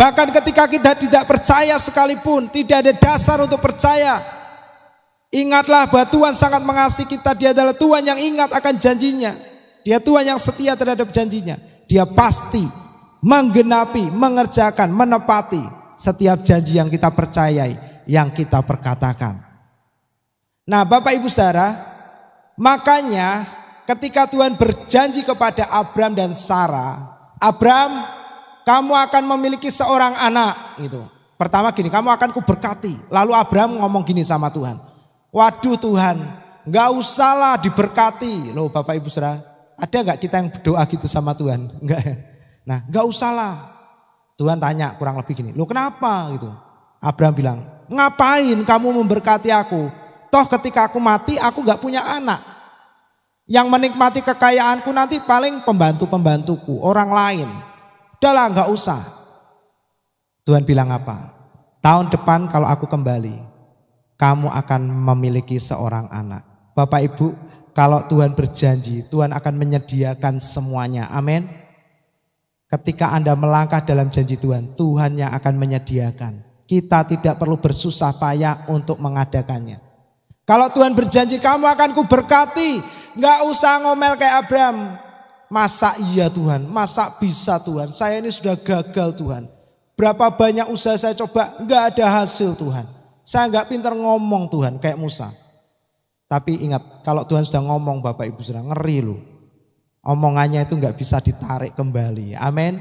Bahkan ketika kita tidak percaya sekalipun, tidak ada dasar untuk percaya. Ingatlah bahwa Tuhan sangat mengasihi kita. Dia adalah Tuhan yang ingat akan janjinya. Dia Tuhan yang setia terhadap janjinya. Dia pasti menggenapi, mengerjakan, menepati setiap janji yang kita percayai, yang kita perkatakan. Nah Bapak Ibu Saudara, makanya ketika Tuhan berjanji kepada Abraham dan Sarah, Abraham, kamu akan memiliki seorang anak gitu. Pertama gini, kamu akan kuberkati. Lalu Abraham ngomong gini sama Tuhan. Waduh Tuhan, gak usahlah diberkati. Loh Bapak Ibu Saudara, ada gak kita yang berdoa gitu sama Tuhan? Enggak ya? Nah gak usahlah. Tuhan tanya kurang lebih gini, loh kenapa gitu. Abraham bilang, ngapain kamu memberkati aku? Toh ketika aku mati aku gak punya anak. Yang menikmati kekayaanku nanti paling pembantu-pembantuku, orang lain. Udahlah gak usah. Tuhan bilang apa? Tahun depan kalau aku kembali, kamu akan memiliki seorang anak. Bapak Ibu, kalau Tuhan berjanji, Tuhan akan menyediakan semuanya. Amin. Ketika Anda melangkah dalam janji Tuhan, Tuhan yang akan menyediakan. Kita tidak perlu bersusah payah untuk mengadakannya. Kalau Tuhan berjanji kamu akan kuberkati, gak usah ngomel kayak Abraham. Masa iya Tuhan, masa bisa Tuhan, saya ini sudah gagal Tuhan. Berapa banyak usaha saya coba, gak ada hasil Tuhan. Saya gak pintar ngomong Tuhan kayak Musa. Tapi ingat, kalau Tuhan sudah ngomong Bapak Ibu sudah ngeri loh. Omongannya itu gak bisa ditarik kembali, amin.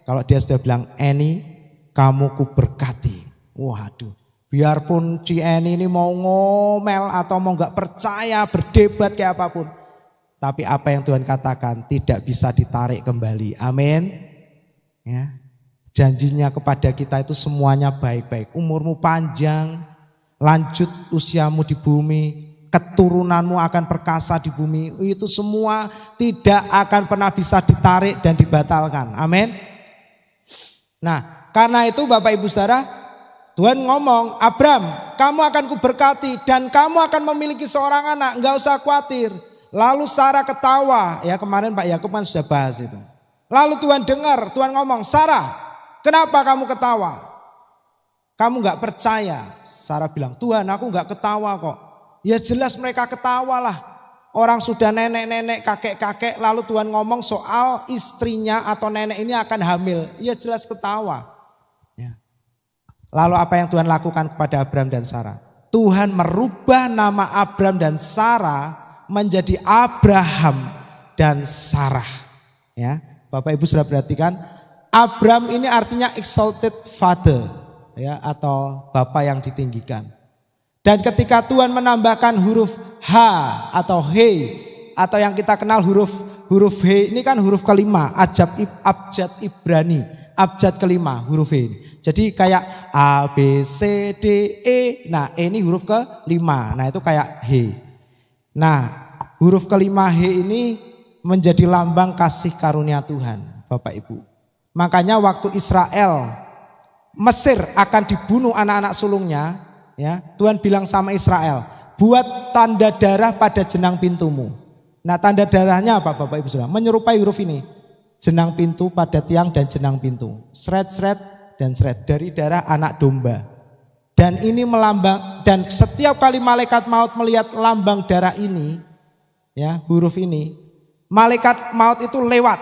Kalau dia sudah bilang, Eni kamu kuberkati. Waduh, biarpun si Eni ini mau ngomel atau mau gak percaya, berdebat kayak apapun. Tapi apa yang Tuhan katakan tidak bisa ditarik kembali. Amin. Ya. Janjinya kepada kita itu semuanya baik-baik. Umurmu panjang, lanjut usiamu di bumi, keturunanmu akan perkasa di bumi. Itu semua tidak akan pernah bisa ditarik dan dibatalkan. Amin. Nah, karena itu Bapak Ibu Saudara, Tuhan ngomong, Abram, kamu akan kuberkati dan kamu akan memiliki seorang anak, enggak usah khawatir. Lalu Sarah ketawa, ya kemarin Pak Yakub kan sudah bahas itu. Lalu Tuhan dengar, Tuhan ngomong, Sarah, kenapa kamu ketawa? Kamu enggak percaya. Sarah bilang, Tuhan aku enggak ketawa kok. Ya jelas mereka ketawa lah. Orang sudah nenek-nenek, kakek-kakek, lalu Tuhan ngomong soal istrinya atau nenek ini akan hamil. Ya jelas ketawa. Ya. Lalu apa yang Tuhan lakukan kepada Abram dan Sarah? Tuhan merubah nama Abram dan Sarah menjadi Abraham dan Sarah. Ya, Bapak Ibu sudah perhatikan, Abram ini artinya exalted father, ya, atau Bapa yang ditinggikan. Dan ketika Tuhan menambahkan huruf H atau He, atau yang kita kenal huruf He ini kan huruf kelima, abjad Ibrani, abjad kelima huruf He. Jadi kayak A, B, C, D, E, nah E ini huruf kelima, nah itu kayak He. Nah huruf kelima He ini menjadi lambang kasih karunia Tuhan, Bapak Ibu. Makanya waktu Israel, Mesir akan dibunuh anak-anak sulungnya, ya, Tuhan bilang sama Israel, buat tanda darah pada jenang pintumu. Nah tanda darahnya apa Bapak Ibu Saudara? Menyerupai huruf ini. Jenang pintu pada tiang dan jenang pintu. Seret-seret dan seret dari darah anak domba. Dan ini melambang, dan setiap kali malaikat maut melihat lambang darah ini, ya, huruf ini, malaikat maut itu lewat,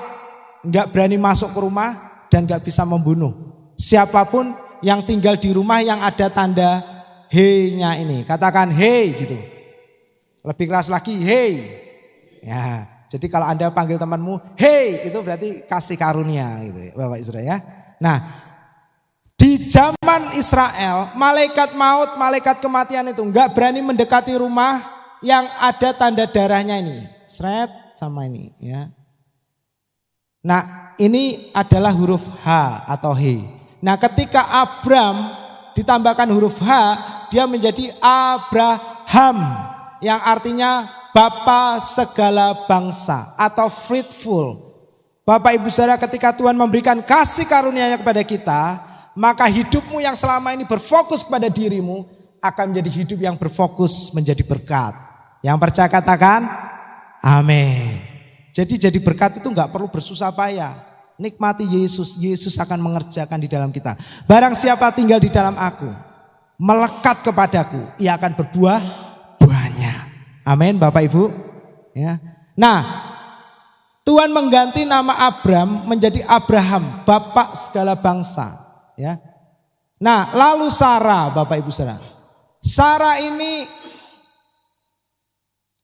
nggak berani masuk ke rumah dan nggak bisa membunuh siapapun yang tinggal di rumah yang ada tanda He-nya ini. Katakan hey gitu. Lebih keras lagi hey. Ya, jadi kalau Anda panggil temanmu hey, itu berarti kasih karunia gitu, Bapak Israel ya. Nah, di zaman Israel, malaikat maut, malaikat kematian itu enggak berani mendekati rumah yang ada tanda darahnya ini. Seret sama ini ya. Nah, ini adalah huruf H atau He. Nah, ketika Abram ditambahkan huruf H, dia menjadi Abraham, yang artinya Bapa segala bangsa atau fruitful. Bapak Ibu Saudara, ketika Tuhan memberikan kasih karunia-Nya kepada kita, maka hidupmu yang selama ini berfokus pada dirimu akan menjadi hidup yang berfokus menjadi berkat. Yang percaya katakan amin. Jadi berkat itu enggak perlu bersusah payah. Nikmati Yesus, Yesus akan mengerjakan di dalam kita. Barang siapa tinggal di dalam aku, melekat kepadaku, ia akan berbuah banyak. Amin Bapak Ibu. Ya. Nah, Tuhan mengganti nama Abram menjadi Abraham, Bapak segala bangsa. Ya. Nah, lalu Sarah, Bapak Ibu Saudara. Sarah ini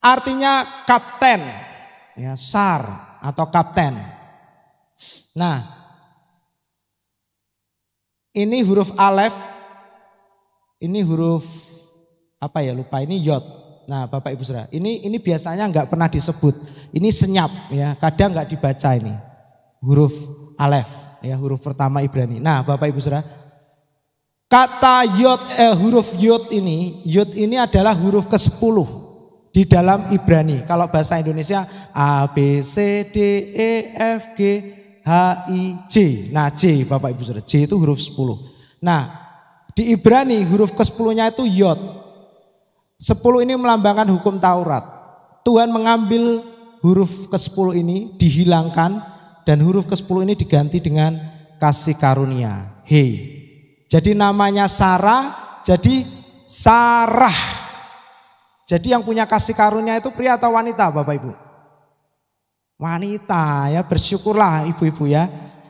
artinya kapten, ya, sar atau kapten. Nah, ini huruf alef, ini huruf apa ya lupa, ini yod. Nah Bapak Ibu Saudara, ini biasanya nggak pernah disebut, ini senyap ya, kadang nggak dibaca ini huruf alef ya, huruf pertama Ibrani. Nah Bapak Ibu Saudara, kata yod, huruf yod ini adalah huruf ke-10 di dalam Ibrani. Kalau bahasa Indonesia A, B, C, D, E, F, G, H, I, J. Nah J Bapak Ibu Saudara, J itu huruf 10. Nah di Ibrani huruf ke-10-nya itu yod. 10 ini melambangkan hukum Taurat. Tuhan mengambil huruf ke-10 ini dihilangkan dan huruf ke-10 ini diganti dengan kasih karunia. He. Jadi namanya Sarah jadi Sarah. Jadi yang punya kasih karunia itu pria atau wanita Bapak Ibu? Wanita ya, bersyukurlah ibu-ibu ya.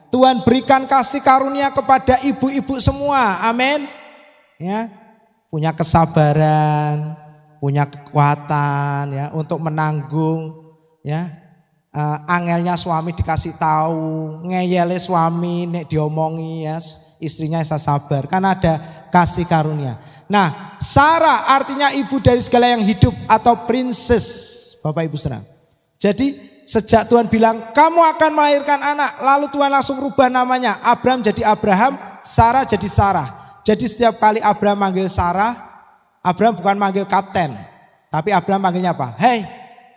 Tuhan berikan kasih karunia kepada ibu-ibu semua, amin. Ya, punya kesabaran, punya kekuatan ya untuk menanggung ya. Angelnya suami dikasih tahu, ngeyele suami nek diomongi ya, istrinya bisa sabar karena ada kasih karunia. Nah, Sarah artinya ibu dari segala yang hidup atau princess, Bapak Ibu Saudara. Jadi sejak Tuhan bilang kamu akan melahirkan anak, lalu Tuhan langsung rubah namanya. Abram jadi Abraham, Sarah jadi Sarah. Jadi setiap kali Abram manggil Sarah, Abram bukan manggil kapten, Tapi Abraham panggilnya apa? Hei,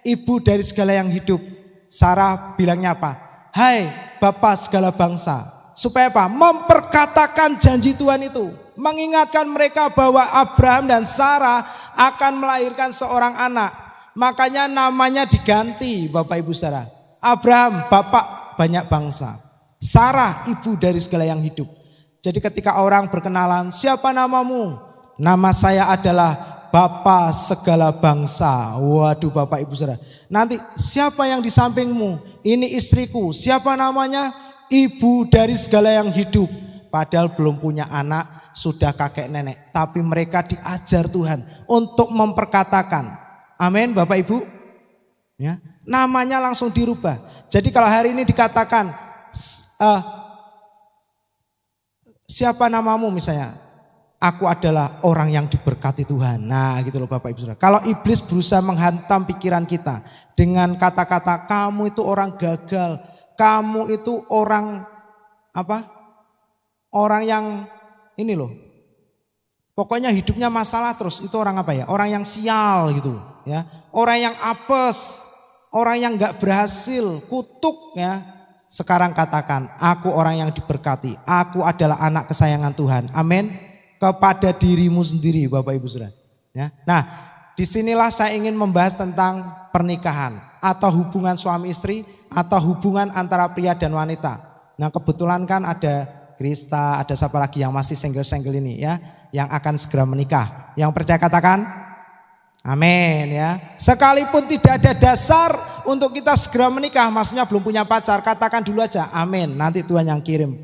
ibu dari segala yang hidup. Sarah bilangnya apa? Hai, Bapa segala bangsa. Supaya apa? Memperkatakan janji Tuhan itu. Mengingatkan mereka bahwa Abraham dan Sarah akan melahirkan seorang anak. Makanya namanya diganti, Bapak Ibu Saudara. Abraham, bapak banyak bangsa. Sarah, ibu dari segala yang hidup. Jadi ketika orang berkenalan, siapa namamu? Nama saya adalah Bapa segala bangsa. Waduh Bapak Ibu Saudara. Nanti siapa yang di sampingmu? Ini istriku. Siapa namanya? Ibu dari segala yang hidup. Padahal belum punya anak, sudah kakek nenek. Tapi mereka diajar Tuhan untuk memperkatakan. Amin Bapak Ibu. Ya, namanya langsung dirubah. Jadi kalau hari ini dikatakan siapa namamu misalnya? Aku adalah orang yang diberkati Tuhan. Nah gitu loh Bapak Ibu Saudara. Kalau iblis berusaha menghantam pikiran kita dengan kata-kata kamu itu orang gagal, kamu itu orang apa? Orang yang ini loh. Pokoknya hidupnya masalah terus. Itu orang apa ya? Orang yang sial gitu ya. Orang yang apes, orang yang enggak berhasil, kutuk ya. Sekarang katakan, aku orang yang diberkati. Aku adalah anak kesayangan Tuhan. Amin. Kepada dirimu sendiri Bapak Ibu Saudara. Ya. Nah, disinilah saya ingin membahas tentang pernikahan atau hubungan suami istri atau hubungan antara pria dan wanita. Nah, kebetulan kan ada Krista, ada siapa lagi yang masih single-single ini ya, yang akan segera menikah. Yang percaya katakan amin ya. Sekalipun tidak ada dasar untuk kita segera menikah, maksudnya belum punya pacar, katakan dulu aja amin. Nanti Tuhan yang kirim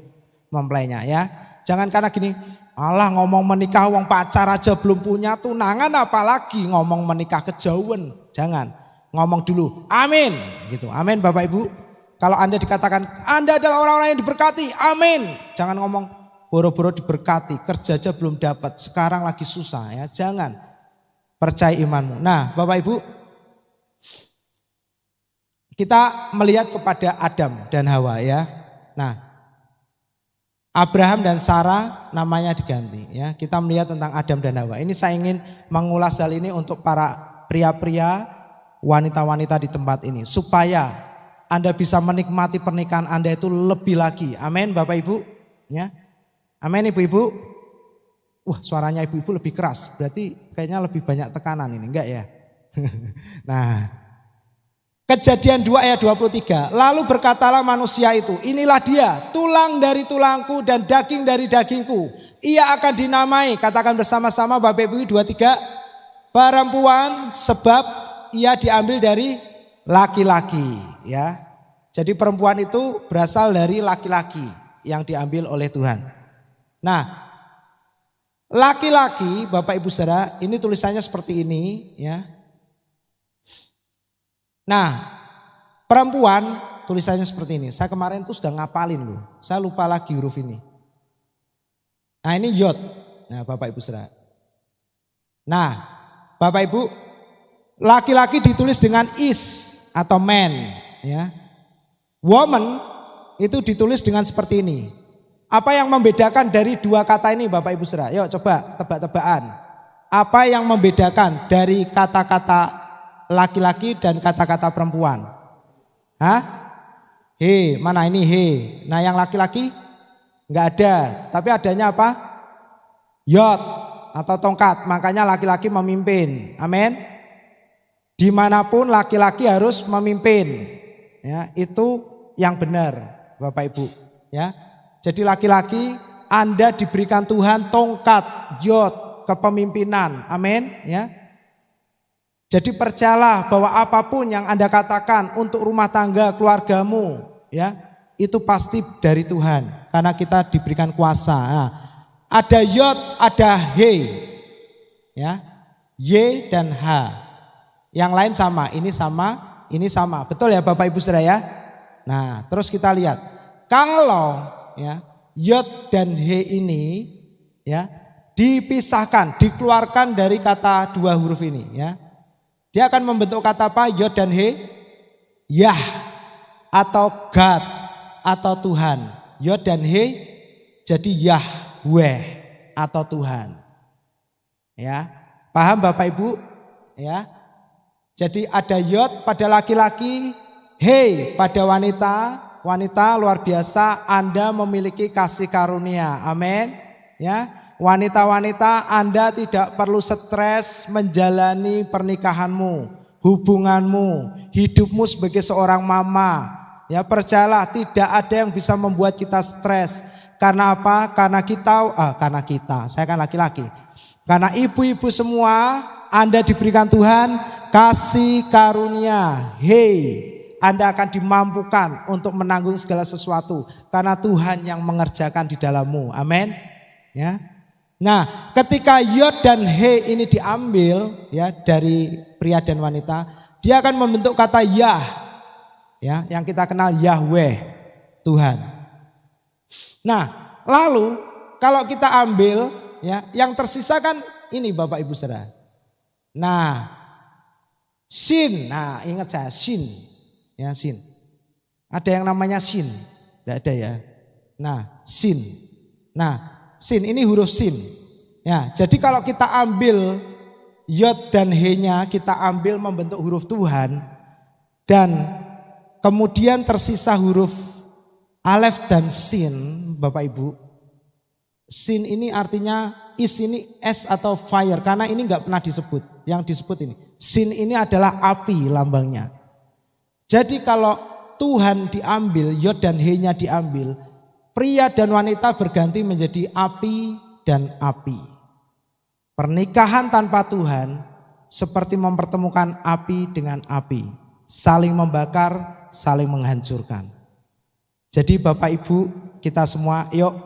mempelainya ya. Jangan karena gini, alah ngomong menikah wong pacar aja belum punya tunangan apalagi ngomong menikah kejauhan. Jangan, ngomong dulu amin gitu. Amin Bapak Ibu. Kalau Anda dikatakan Anda adalah orang-orang yang diberkati, amin. Jangan ngomong boro-boro diberkati, kerja aja belum dapat, sekarang lagi susah ya. Jangan, percaya imanmu. Nah Bapak Ibu, kita melihat kepada Adam dan Hawa ya. Nah, Abraham dan Sarah namanya diganti ya. Kita melihat tentang Adam dan Hawa. Ini saya ingin mengulas hal ini untuk para pria-pria, wanita-wanita di tempat ini supaya Anda bisa menikmati pernikahan Anda itu lebih lagi. Amin Bapak Ibu ya. Amin Ibu-ibu. Wah, suaranya ibu-ibu lebih keras. Berarti kayaknya lebih banyak tekanan ini, enggak ya? Nah, Kejadian 2 ayat 23. Lalu berkatalah manusia itu, inilah dia, tulang dari tulangku dan daging dari dagingku. Ia akan dinamai, katakan bersama-sama Bapak Ibu 23, perempuan, sebab ia diambil dari laki-laki ya. Jadi perempuan itu berasal dari laki-laki yang diambil oleh Tuhan. Nah, laki-laki Bapak Ibu Saudara, ini tulisannya seperti ini ya. Nah, perempuan tulisannya seperti ini. Saya kemarin tuh sudah ngapalin loh. Saya lupa lagi huruf ini. Nah, ini yod. Nah, Bapak Ibu Saudara. Nah, Bapak Ibu, laki-laki ditulis dengan is atau man ya. Woman itu ditulis dengan seperti ini. Apa yang membedakan dari dua kata ini Bapak Ibu Saudara? Yuk coba tebak-tebakan. Apa yang membedakan dari kata-kata laki-laki dan kata-kata perempuan? Hah? He, mana ini he? Nah yang laki-laki enggak ada, tapi adanya apa? Yod atau tongkat, makanya laki-laki memimpin. Amin. Dimanapun laki-laki harus memimpin. Ya, itu yang benar Bapak Ibu. Ya, jadi laki-laki Anda diberikan Tuhan tongkat, yod, kepemimpinan. Amin. Ya. Jadi percayalah bahwa apapun yang Anda katakan untuk rumah tangga keluargamu ya, itu pasti dari Tuhan karena kita diberikan kuasa. Nah, ada yod, ada he. Ya. Y dan H. Yang lain sama, ini sama, ini sama. Betul ya Bapak Ibu Saudara ya? Nah, terus kita lihat. Kalau ya, yod dan he ini ya dipisahkan, dikeluarkan dari kata dua huruf ini ya. Dia akan membentuk kata apa? Yod dan he, Yah atau God atau Tuhan. Yod dan he jadi Yahweh atau Tuhan. Ya, paham Bapak Ibu? Ya, Jadi ada yod pada laki-laki, hei pada wanita, wanita luar biasa Anda memiliki kasih karunia. Amin. Ya, wanita-wanita Anda tidak perlu stres menjalani pernikahanmu, hubunganmu, hidupmu sebagai seorang mama. Ya, percayalah tidak ada yang bisa membuat kita stres. Karena apa? Karena kita, saya kan laki-laki. Karena ibu-ibu semua Anda diberikan Tuhan kasih karunia. Hei, Anda akan dimampukan untuk menanggung segala sesuatu karena Tuhan yang mengerjakan di dalammu. Amin. Ya. Nah, ketika yod dan he ini diambil ya dari pria dan wanita, dia akan membentuk kata Yah. Ya, yang kita kenal Yahweh, Tuhan. Nah, lalu kalau kita ambil ya, yang tersisa kan ini Bapak Ibu Saudara. Nah, sin. Nah, ingat saya sin. Ya, sin. Ada yang namanya sin? Tidak ada ya. Nah, sin. Nah, sin ini huruf sin. Ya, jadi kalau kita ambil yod dan he-nya, kita ambil membentuk huruf Tuhan dan kemudian tersisa huruf alef dan sin, Bapak Ibu. Sin ini artinya is ini S atau fire karena ini enggak pernah disebut. Yang disebut ini. Sin ini adalah api lambangnya. Jadi kalau Tuhan diambil, yod dan he-nya diambil, pria dan wanita berganti menjadi api dan api. Pernikahan tanpa Tuhan seperti mempertemukan api dengan api, saling membakar, saling menghancurkan. Jadi Bapak Ibu kita semua yuk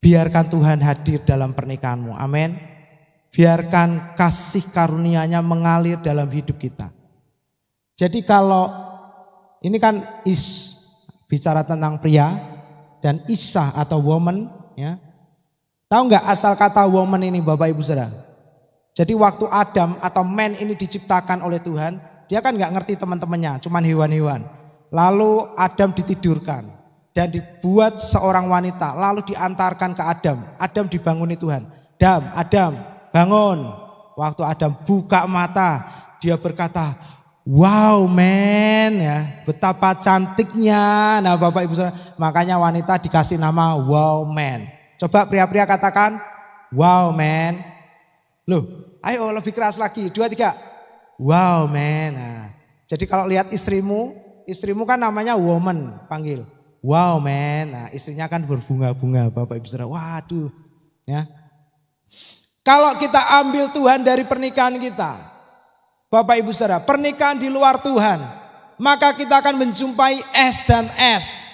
biarkan Tuhan hadir dalam pernikahanmu. Amin. Biarkan kasih karunia-Nya mengalir dalam hidup kita. Jadi kalau ini kan bicara tentang pria dan isha atau woman ya. Tahu nggak asal kata woman ini Bapak Ibu Saudara? Jadi waktu Adam atau man ini diciptakan oleh Tuhan, dia kan nggak ngerti teman-temannya, cuman hewan-hewan. Lalu Adam ditidurkan dan dibuat seorang wanita, lalu diantarkan ke Adam. Adam dibanguni Tuhan. Adam, bangun. Waktu Adam buka mata, dia berkata, wow man ya, betapa cantiknya. Nah Bapak Ibu Saudara, makanya wanita dikasih nama wow man. Coba pria-pria katakan, wow man. Loh, ayo lebih keras lagi, 2, 3. Wow man. Nah, jadi kalau lihat istrimu kan namanya woman, panggil. Wow man. Nah, istrinya kan berbunga-bunga Bapak Ibu Saudara. Waduh. Ya. Kalau kita ambil Tuhan dari pernikahan kita, Bapak Ibu Saudara, pernikahan di luar Tuhan, maka kita akan menjumpai S dan S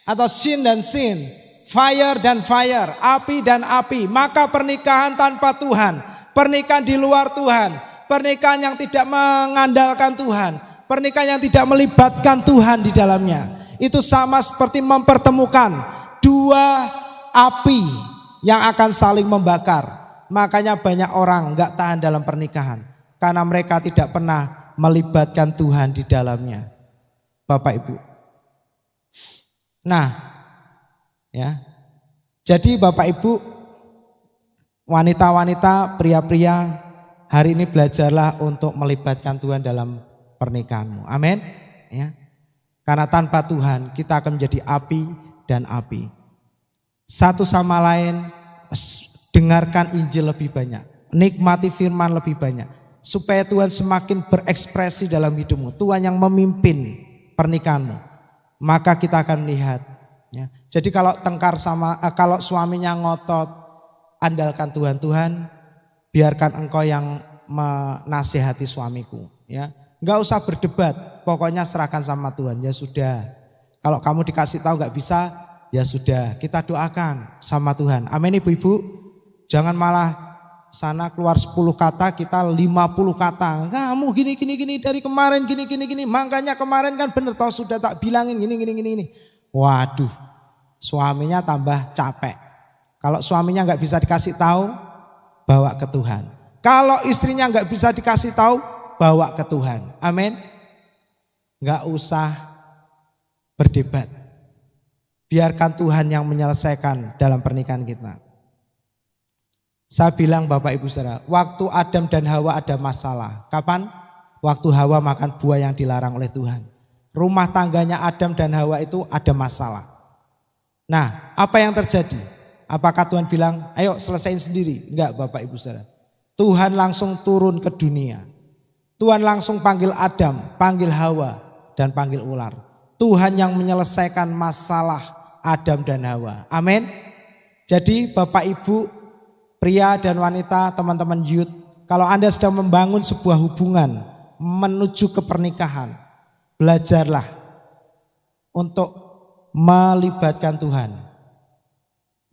atau sin dan sin, fire dan fire, api dan api. Maka pernikahan tanpa Tuhan, pernikahan di luar Tuhan, pernikahan yang tidak mengandalkan Tuhan, pernikahan yang tidak melibatkan Tuhan di dalamnya, itu sama seperti mempertemukan dua api yang akan saling membakar. Makanya banyak orang gak tahan dalam pernikahan karena mereka tidak pernah melibatkan Tuhan di dalamnya. Bapak Ibu. Nah, ya. Jadi Bapak Ibu, wanita-wanita, pria-pria, hari ini belajarlah untuk melibatkan Tuhan dalam pernikahanmu. Amin. Ya. Karena tanpa Tuhan kita akan menjadi api dan api. Satu sama lain dengarkan Injil lebih banyak, nikmati firman lebih banyak, supaya Tuhan semakin berekspresi dalam hidupmu. Tuhan yang memimpin pernikahanmu, maka kita akan melihat. Ya. Jadi kalau kalau suaminya ngotot, andalkan Tuhan. Tuhan, biarkan engkau yang menasihati suamiku. Ya, nggak usah berdebat, pokoknya serahkan sama Tuhan. Ya sudah, kalau kamu dikasih tahu nggak bisa, ya sudah, kita doakan sama Tuhan. Amin ibu-ibu. Jangan malah sana keluar 10 kata, kita 50 kata. Kamu gini dari kemarin gini. Makanya kemarin kan bener toh sudah tak bilangin gini. Waduh, suaminya tambah capek. Kalau suaminya nggak bisa dikasih tahu, bawa ke Tuhan. Kalau istrinya nggak bisa dikasih tahu, bawa ke Tuhan. Amin. Nggak usah berdebat. Biarkan Tuhan yang menyelesaikan dalam pernikahan kita. Saya bilang Bapak Ibu Saudara, waktu Adam dan Hawa ada masalah. Kapan? Waktu Hawa makan buah yang dilarang oleh Tuhan. Rumah tangganya Adam dan Hawa itu ada masalah. Nah, apa yang terjadi? Apakah Tuhan bilang, ayo selesaiin sendiri? Enggak Bapak Ibu Saudara. Tuhan langsung turun ke dunia. Tuhan langsung panggil Adam, panggil Hawa, dan panggil ular. Tuhan yang menyelesaikan masalah Adam dan Hawa. Amin. Jadi Bapak Ibu, pria dan wanita, teman-teman youth, kalau Anda sedang membangun sebuah hubungan menuju ke pernikahan, belajarlah untuk melibatkan Tuhan,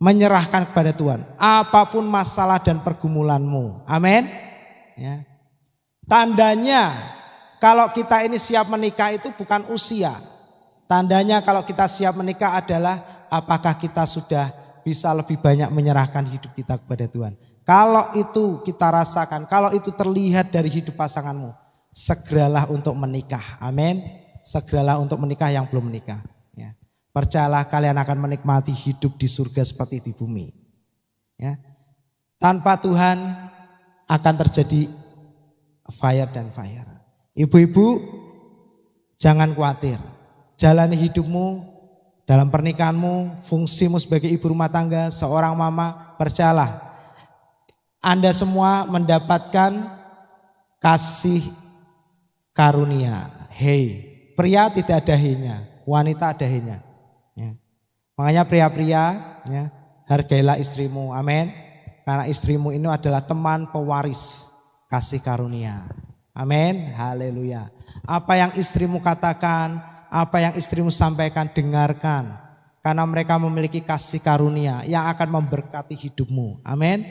menyerahkan kepada Tuhan apapun masalah dan pergumulanmu. Amin. Ya. Tandanya kalau kita ini siap menikah itu bukan usia. Tandanya kalau kita siap menikah adalah apakah kita sudah bisa lebih banyak menyerahkan hidup kita kepada Tuhan. Kalau itu kita rasakan, kalau itu terlihat dari hidup pasanganmu, segeralah untuk menikah. Amin. Segeralah untuk menikah yang belum menikah. Ya. Percayalah kalian akan menikmati hidup di surga seperti di bumi. Ya. Tanpa Tuhan akan terjadi fire dan fire. Ibu-ibu jangan khawatir. Jalani hidupmu dalam pernikahanmu, fungsimu sebagai ibu rumah tangga, seorang mama, percayalah Anda semua mendapatkan kasih karunia. Hei, pria tidak ada henya, wanita ada henya. Ya. Makanya pria-pria, ya, hargailah istrimu, amin. Karena istrimu ini adalah teman pewaris kasih karunia. Amin, haleluya. Apa yang istrimu katakan, apa yang istrimu sampaikan, dengarkan. Karena mereka memiliki kasih karunia yang akan memberkati hidupmu. Amin.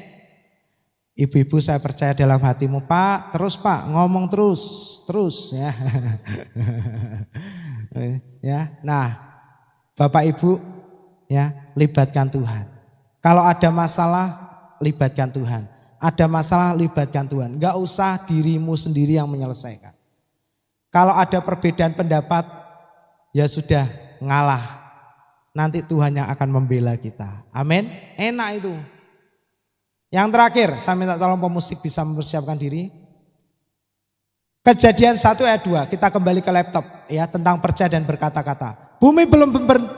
Ibu-ibu saya percaya dalam hatimu, Pak, terus Pak, ngomong terus ya. Ya, nah, Bapak Ibu, ya, libatkan Tuhan. Kalau ada masalah, libatkan Tuhan. Ada masalah, libatkan Tuhan. Enggak usah dirimu sendiri yang menyelesaikan. Kalau ada perbedaan pendapat, ya sudah, ngalah. Nanti Tuhan yang akan membela kita. Amin. Enak itu. Yang terakhir, saya minta tolong pemusik bisa mempersiapkan diri. Kejadian 1 ayat 2, kita kembali ke laptop ya, tentang percaya dan berkata-kata. Bumi belum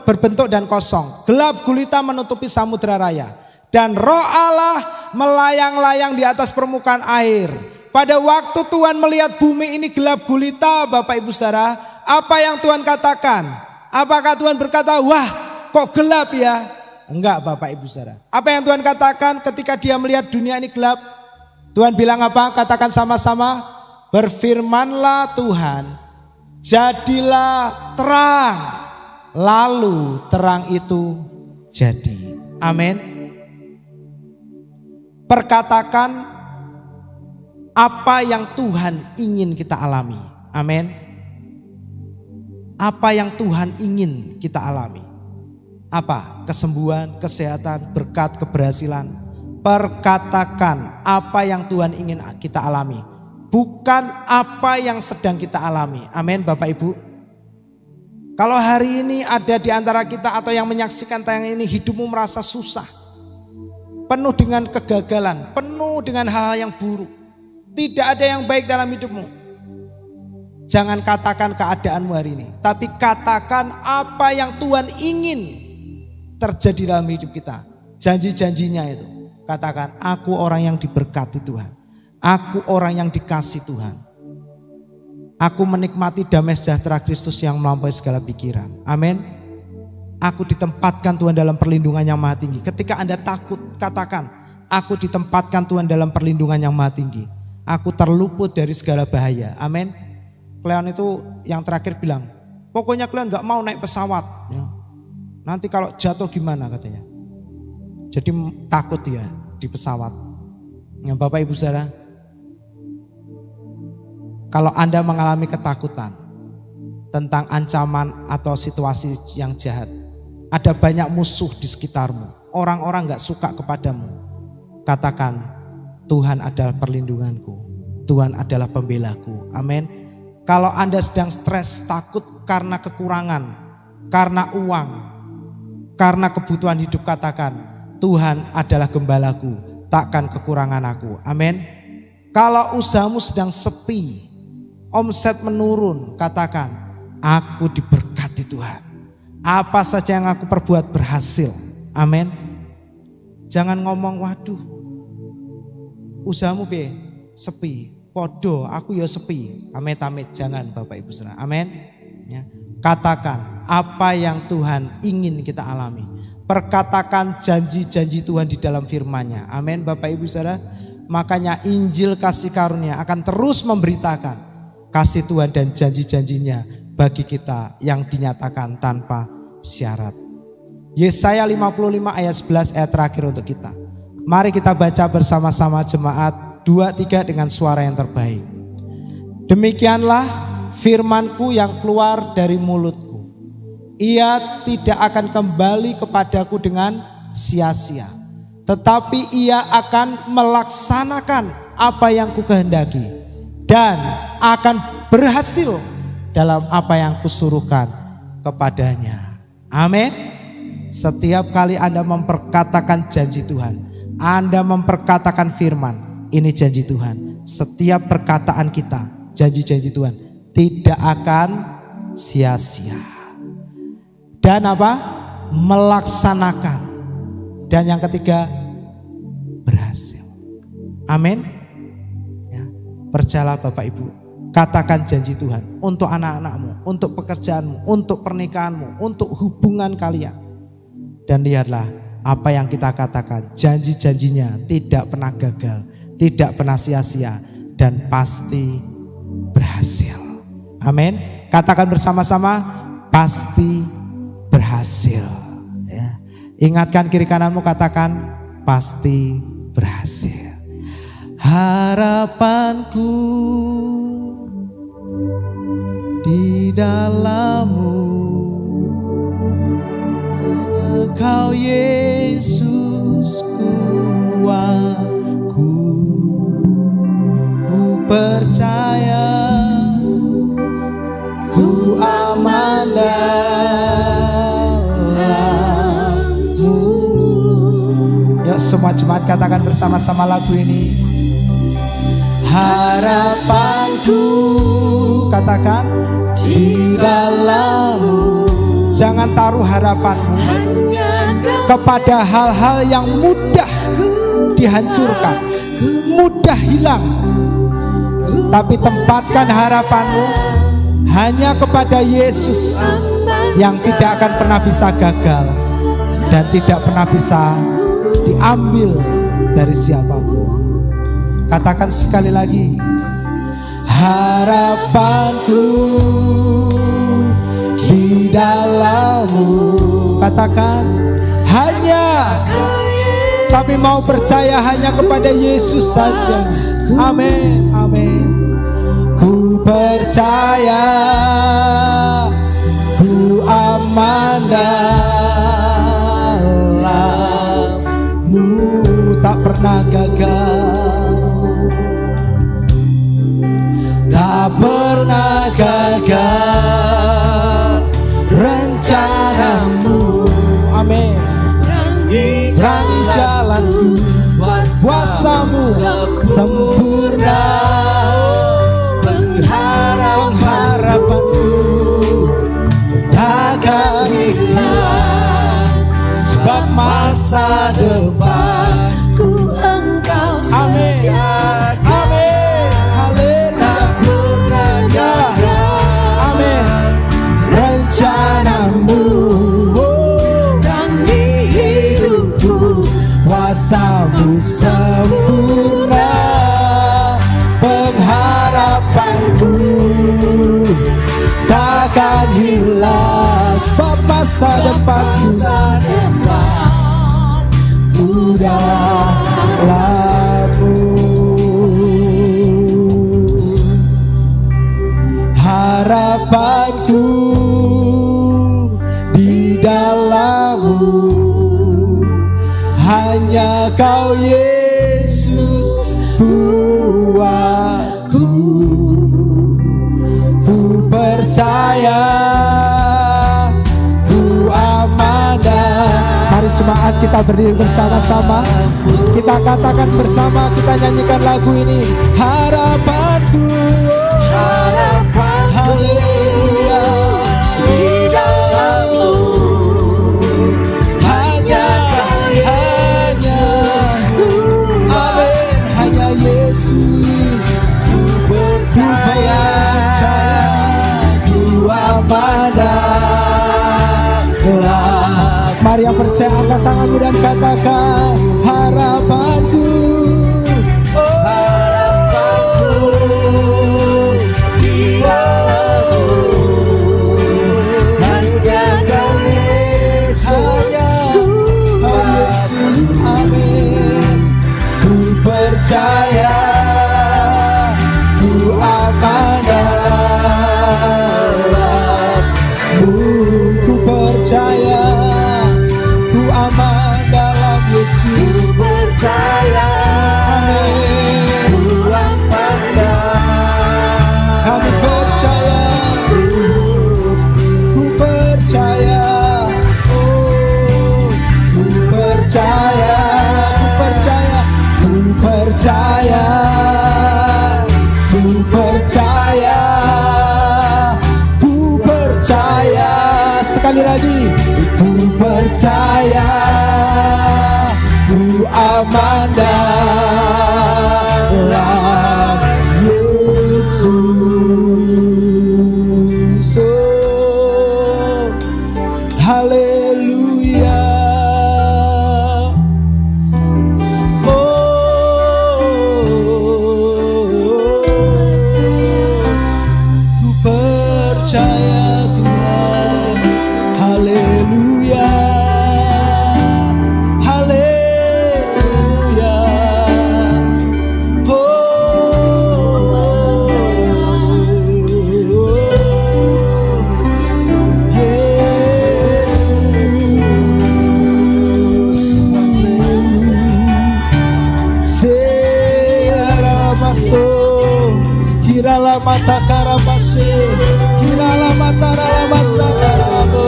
berbentuk dan kosong, gelap gulita menutupi samudra raya. Dan roh Allah melayang-layang di atas permukaan air. Pada waktu Tuhan melihat bumi ini gelap gulita, Bapak Ibu Saudara, apa yang Tuhan katakan? Apakah Tuhan berkata, wah kok gelap ya? Enggak Bapak Ibu Saudara. Apa yang Tuhan katakan ketika dia melihat dunia ini gelap? Tuhan bilang apa? Katakan sama-sama. Berfirmanlah Tuhan, jadilah terang. Lalu terang itu jadi. Amin. Perkatakan apa yang Tuhan ingin kita alami. Amin. Apa yang Tuhan ingin kita alami. Apa? Kesembuhan, kesehatan, berkat, keberhasilan. Perkatakan apa yang Tuhan ingin kita alami. Bukan apa yang sedang kita alami. Amin Bapak Ibu. Kalau hari ini ada di antara kita atau yang menyaksikan tayangan ini, hidupmu merasa susah. Penuh dengan kegagalan, penuh dengan hal-hal yang buruk. Tidak ada yang baik dalam hidupmu. Jangan katakan keadaanmu hari ini, tapi katakan apa yang Tuhan ingin terjadi dalam hidup kita. Janji-janjinya itu. Katakan, aku orang yang diberkati Tuhan. Aku orang yang dikasih Tuhan. Aku menikmati damai sejahtera Kristus yang melampaui segala pikiran. Amin. Aku ditempatkan Tuhan dalam perlindungan yang maha tinggi. Ketika Anda takut, katakan, aku ditempatkan Tuhan dalam perlindungan yang maha tinggi. Aku terluput dari segala bahaya. Amin. Kleon itu yang terakhir bilang, pokoknya Kleon gak mau naik pesawat. Ya. Nanti kalau jatuh gimana katanya. Jadi takut dia di pesawat. Ya, Bapak Ibu Saudara, kalau Anda mengalami ketakutan tentang ancaman atau situasi yang jahat, ada banyak musuh di sekitarmu, orang-orang gak suka kepadamu, katakan, Tuhan adalah perlindunganku, Tuhan adalah pembelaku. Amin. Kalau Anda sedang stres, takut karena kekurangan, karena uang, karena kebutuhan hidup, katakan, Tuhan adalah gembalaku, takkan kekurangan aku. Amin. Kalau usahamu sedang sepi, omset menurun, katakan, aku diberkati Tuhan. Apa saja yang aku perbuat berhasil. Amin. Jangan ngomong, waduh, usahamu sepi, podo, aku ya sepi. Amit-amit, jangan Bapak Ibu Saudara. Amin. Ya. Katakan apa yang Tuhan ingin kita alami. Perkatakan janji-janji Tuhan di dalam firman-Nya. Amin Bapak Ibu Saudara. Makanya Injil kasih karunia akan terus memberitakan kasih Tuhan dan janji-janjinya bagi kita yang dinyatakan tanpa syarat. Yesaya 55 ayat 11 ayat terakhir untuk kita. Mari kita baca bersama-sama jemaat 2-3 dengan suara yang terbaik. Demikianlah firman-Ku yang keluar dari mulut-Ku. Ia tidak akan kembali kepadaku dengan sia-sia, tetapi ia akan melaksanakan apa yang Ku kehendaki dan akan berhasil dalam apa yang Kusuruhkan kepadanya. Amin. Setiap kali Anda memperkatakan janji Tuhan, Anda memperkatakan firman, ini janji Tuhan. Setiap perkataan kita, janji-janji Tuhan tidak akan sia-sia. Dan apa? Melaksanakan. Dan yang ketiga, berhasil. Amin. Ya, percayalah Bapak Ibu, katakan janji Tuhan untuk anak-anakmu, untuk pekerjaanmu, untuk pernikahanmu, untuk hubungan kalian. Dan lihatlah apa yang kita katakan, janji-janjinya tidak pernah gagal, tidak pernah sia-sia, dan pasti berhasil. Amin. Katakan bersama-sama, pasti berhasil. Ya. Ingatkan kiri kananmu, katakan pasti berhasil. Harapanku di dalam-Mu, Kau Yesus kuatku, ku percaya, ku aman dalam-Mu. Yuk semua jemaat katakan bersama-sama lagu ini. Harapanku, katakan, di dalam-Mu. Jangan taruh harapanmu kepada hal-hal yang mudah dihancurkan, mudah hilang. Tapi tempatkan harapanmu hanya kepada Yesus yang tidak akan pernah bisa gagal dan tidak pernah bisa diambil dari siapapun. Katakan sekali lagi, harapanku di dalam-Mu. Katakan, hanya kami mau percaya hanya kepada Yesus saja. Amin, amin. Ku percaya, ku aman dalam-Mu, tak pernah gagal, tak pernah gagal rencana-Mu. Amin. Terangi jalanku, kuasa-Mu sempurna. Pengharapanku takkan hilang, sebab masa depanku Engkau sediakan. Amin. Haleluya. Amin. Rencana-Mu dan hidupku, kuasa-Mu sempurna. Pengharapanku takkan hilang, sebab masa depanku dalam-Mu. Harapanku di dalam-Mu, hanya Kau Yesus kuatku. Ku percaya, ku aman Kita berdiri bersama-sama, kita katakan bersama, kita nyanyikan lagu ini. Harapanku, haleluya, di dalam-Mu hanya amin, hanya Yesus. Ku percaya, ku amanahlah. Mari yang percaya angkat tanganmu dan katakan harapanku. Percaya, ku amanahlah-Mu. Ku percaya, ku aman dalam Yesus. Ku percaya, amin, ku aman. Kami percaya, ku percaya, oh, ku percaya, ku percaya. Ku percaya, ku percaya, ku percaya. Sekali lagi, ku percaya, ku aman dalam Yesus. Oh, haleluya. Mata karabase, kirala mata ralabasa karabo,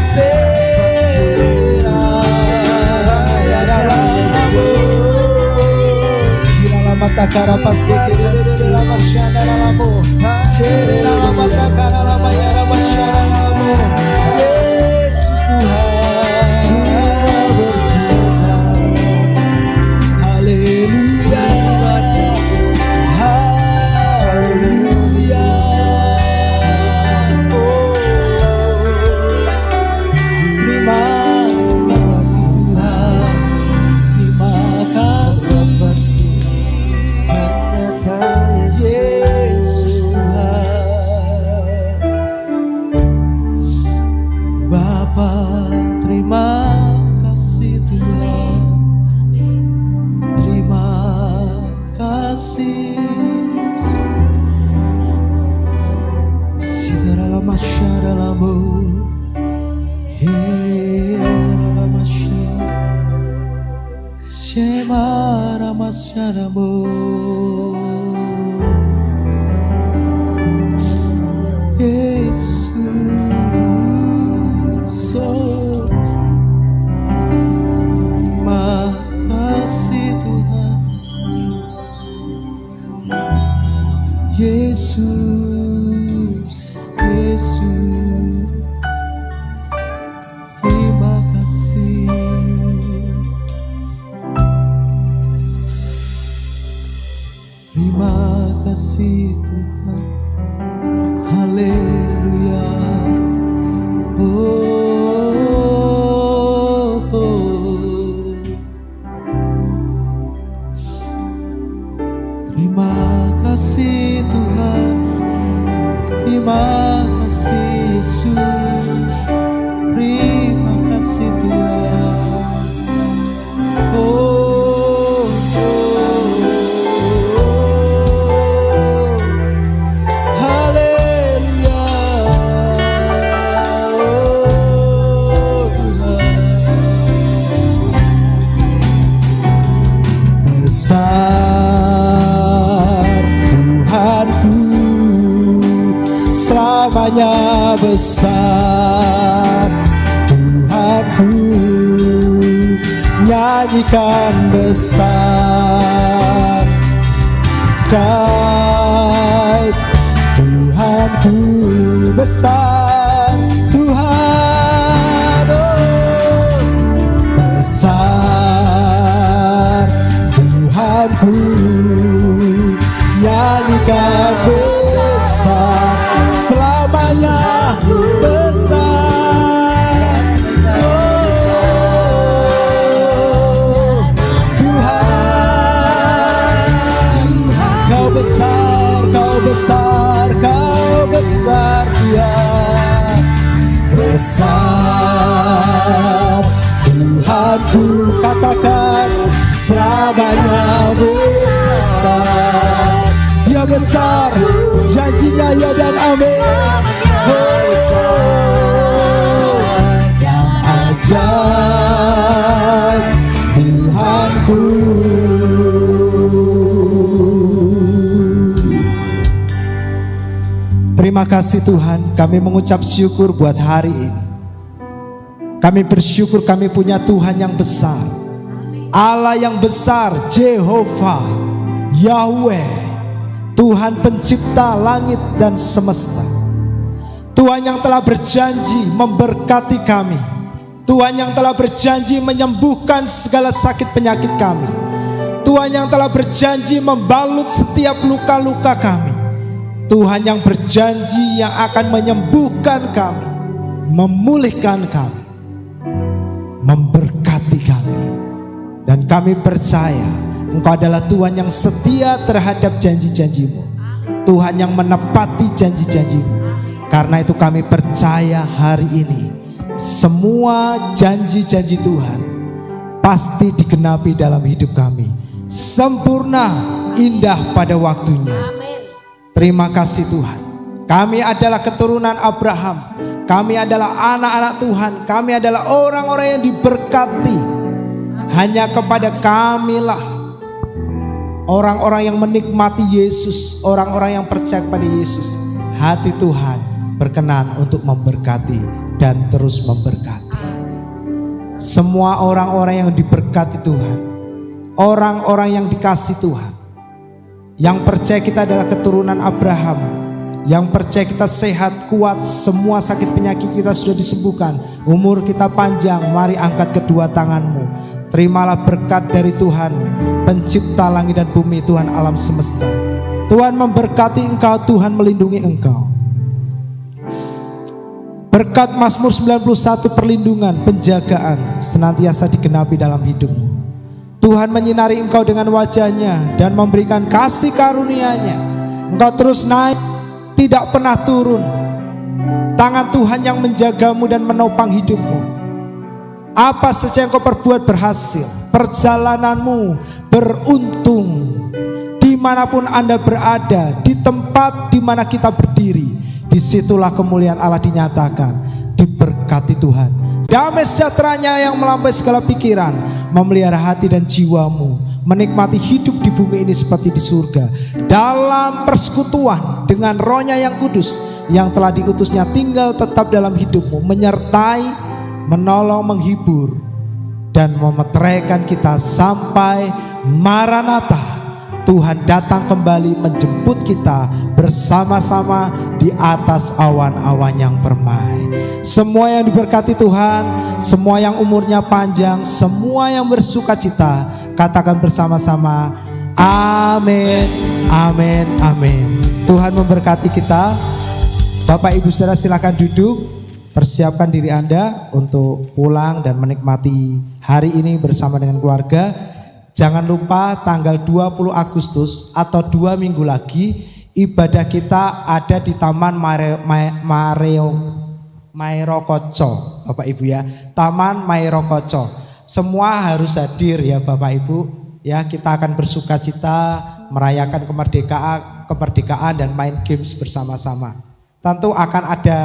sera yaralabo, kirala mata karabase, kirala masya ralabo, sera mata karalama yarabasya ralabo. Yesus Tuhan bersuara, haleluya. Yesus, Yesus, terima kasih. Terima kasih Tuhan, haleluya. Terima kasih Tuhan, terima kasih Yesus, terima kasih Tuhan. Haleluya, Tuhan. Besar Tuhanku, selamanya besar Tuhanku. nyanyikan besar. Kau Tuhanku besar, Tuhan besar, Tuhanku nyanyikan besar, selamanya besar. Tuhan, Kau besar, Kau besar, Kau besar, Tuhan besar, Tuhanku, katakan selamanya besar. Dia besar, janjinya ya dan amin. Dan ajaib Tuhanku. Terima kasih Tuhan, kami mengucap syukur buat hari ini. Kami bersyukur kami punya Tuhan yang besar, Allah yang besar, Jehovah, Yahweh, Tuhan pencipta langit dan semesta. Tuhan yang telah berjanji memberkati kami, Tuhan yang telah berjanji menyembuhkan segala sakit penyakit kami, Tuhan yang telah berjanji membalut setiap luka-luka kami, Tuhan yang berjanji yang akan menyembuhkan kami, memulihkan kami, memberkati kami. Dan kami percaya Engkau adalah Tuhan yang setia terhadap janji-janji-Mu, Tuhan yang menepati janji-janji-Mu. Karena itu kami percaya hari ini semua janji-janji Tuhan pasti digenapi dalam hidup kami, sempurna, indah pada waktunya. Terima kasih Tuhan. Kami adalah keturunan Abraham, kami adalah anak-anak Tuhan, kami adalah orang-orang yang diberkati. Hanya kepada kamilah orang-orang yang menikmati Yesus, orang-orang yang percaya kepada Yesus, hati Tuhan berkenan untuk memberkati dan terus memberkati. Semua orang-orang yang diberkati Tuhan, orang-orang yang dikasih Tuhan, yang percaya kita adalah keturunan Abraham, yang percaya kita sehat, kuat, semua sakit penyakit kita sudah disembuhkan, umur kita panjang, mari angkat kedua tanganmu. Terimalah berkat dari Tuhan, pencipta langit dan bumi, Tuhan alam semesta. Tuhan memberkati engkau, Tuhan melindungi engkau. Berkat Mazmur 91, perlindungan, penjagaan senantiasa digenapi dalam hidupmu. Tuhan menyinari engkau dengan wajahnya dan memberikan kasih karunia-Nya. Engkau terus naik, tidak pernah turun. Tangan Tuhan yang menjagamu dan menopang hidupmu. Apa saja yang kau perbuat berhasil. Perjalananmu beruntung. Dimanapun Anda berada, di tempat dimana kita berdiri, disitulah kemuliaan Allah dinyatakan. Diberkati Tuhan. Damai sejahteranya yang melampaui segala pikiran memelihara hati dan jiwamu, menikmati hidup di bumi ini seperti di surga, dalam persekutuan dengan Roh-Nya yang kudus yang telah diutusnya tinggal tetap dalam hidupmu, menyertai, menolong, menghibur dan memeteraikan kita sampai Maranatha. Tuhan datang kembali menjemput kita bersama-sama di atas awan-awan yang permai. Semua yang diberkati Tuhan, semua yang umurnya panjang, semua yang bersuka cita, katakan bersama-sama amin, amin, amin. Tuhan memberkati kita. Bapak Ibu Saudara silakan duduk, persiapkan diri Anda untuk pulang dan menikmati hari ini bersama dengan keluarga. Jangan lupa tanggal 20 Agustus atau 2 minggu lagi ibadah kita ada di Taman Mairokoco, Bapak Ibu ya. Taman Mairokoco. Semua harus hadir ya Bapak Ibu. Ya, kita akan bersuka cita merayakan kemerdekaan dan main games bersama-sama. Tentu akan ada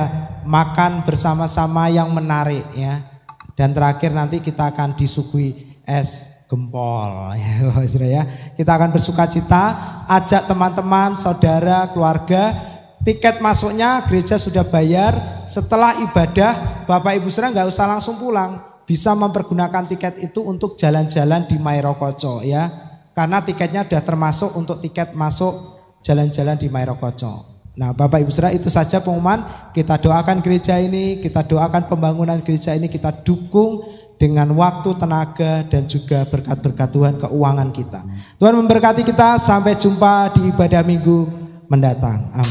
makan bersama-sama yang menarik ya. Dan terakhir nanti kita akan disuguhi es gempol ya. Kita akan bersuka cita, ajak teman-teman, saudara, keluarga. Tiket masuknya gereja sudah bayar. Setelah ibadah Bapak Ibu saudara nggak usah langsung pulang, bisa mempergunakan tiket itu untuk jalan-jalan di Mairokocho ya. Karena tiketnya sudah termasuk untuk tiket masuk jalan-jalan di Mairokocho. Nah Bapak Ibu Saudara, itu saja pengumuman. Kita doakan gereja ini, kita doakan pembangunan gereja ini, kita dukung dengan waktu, tenaga, dan juga berkat-berkat Tuhan keuangan kita. Tuhan memberkati kita, sampai jumpa di ibadah minggu mendatang. Amin.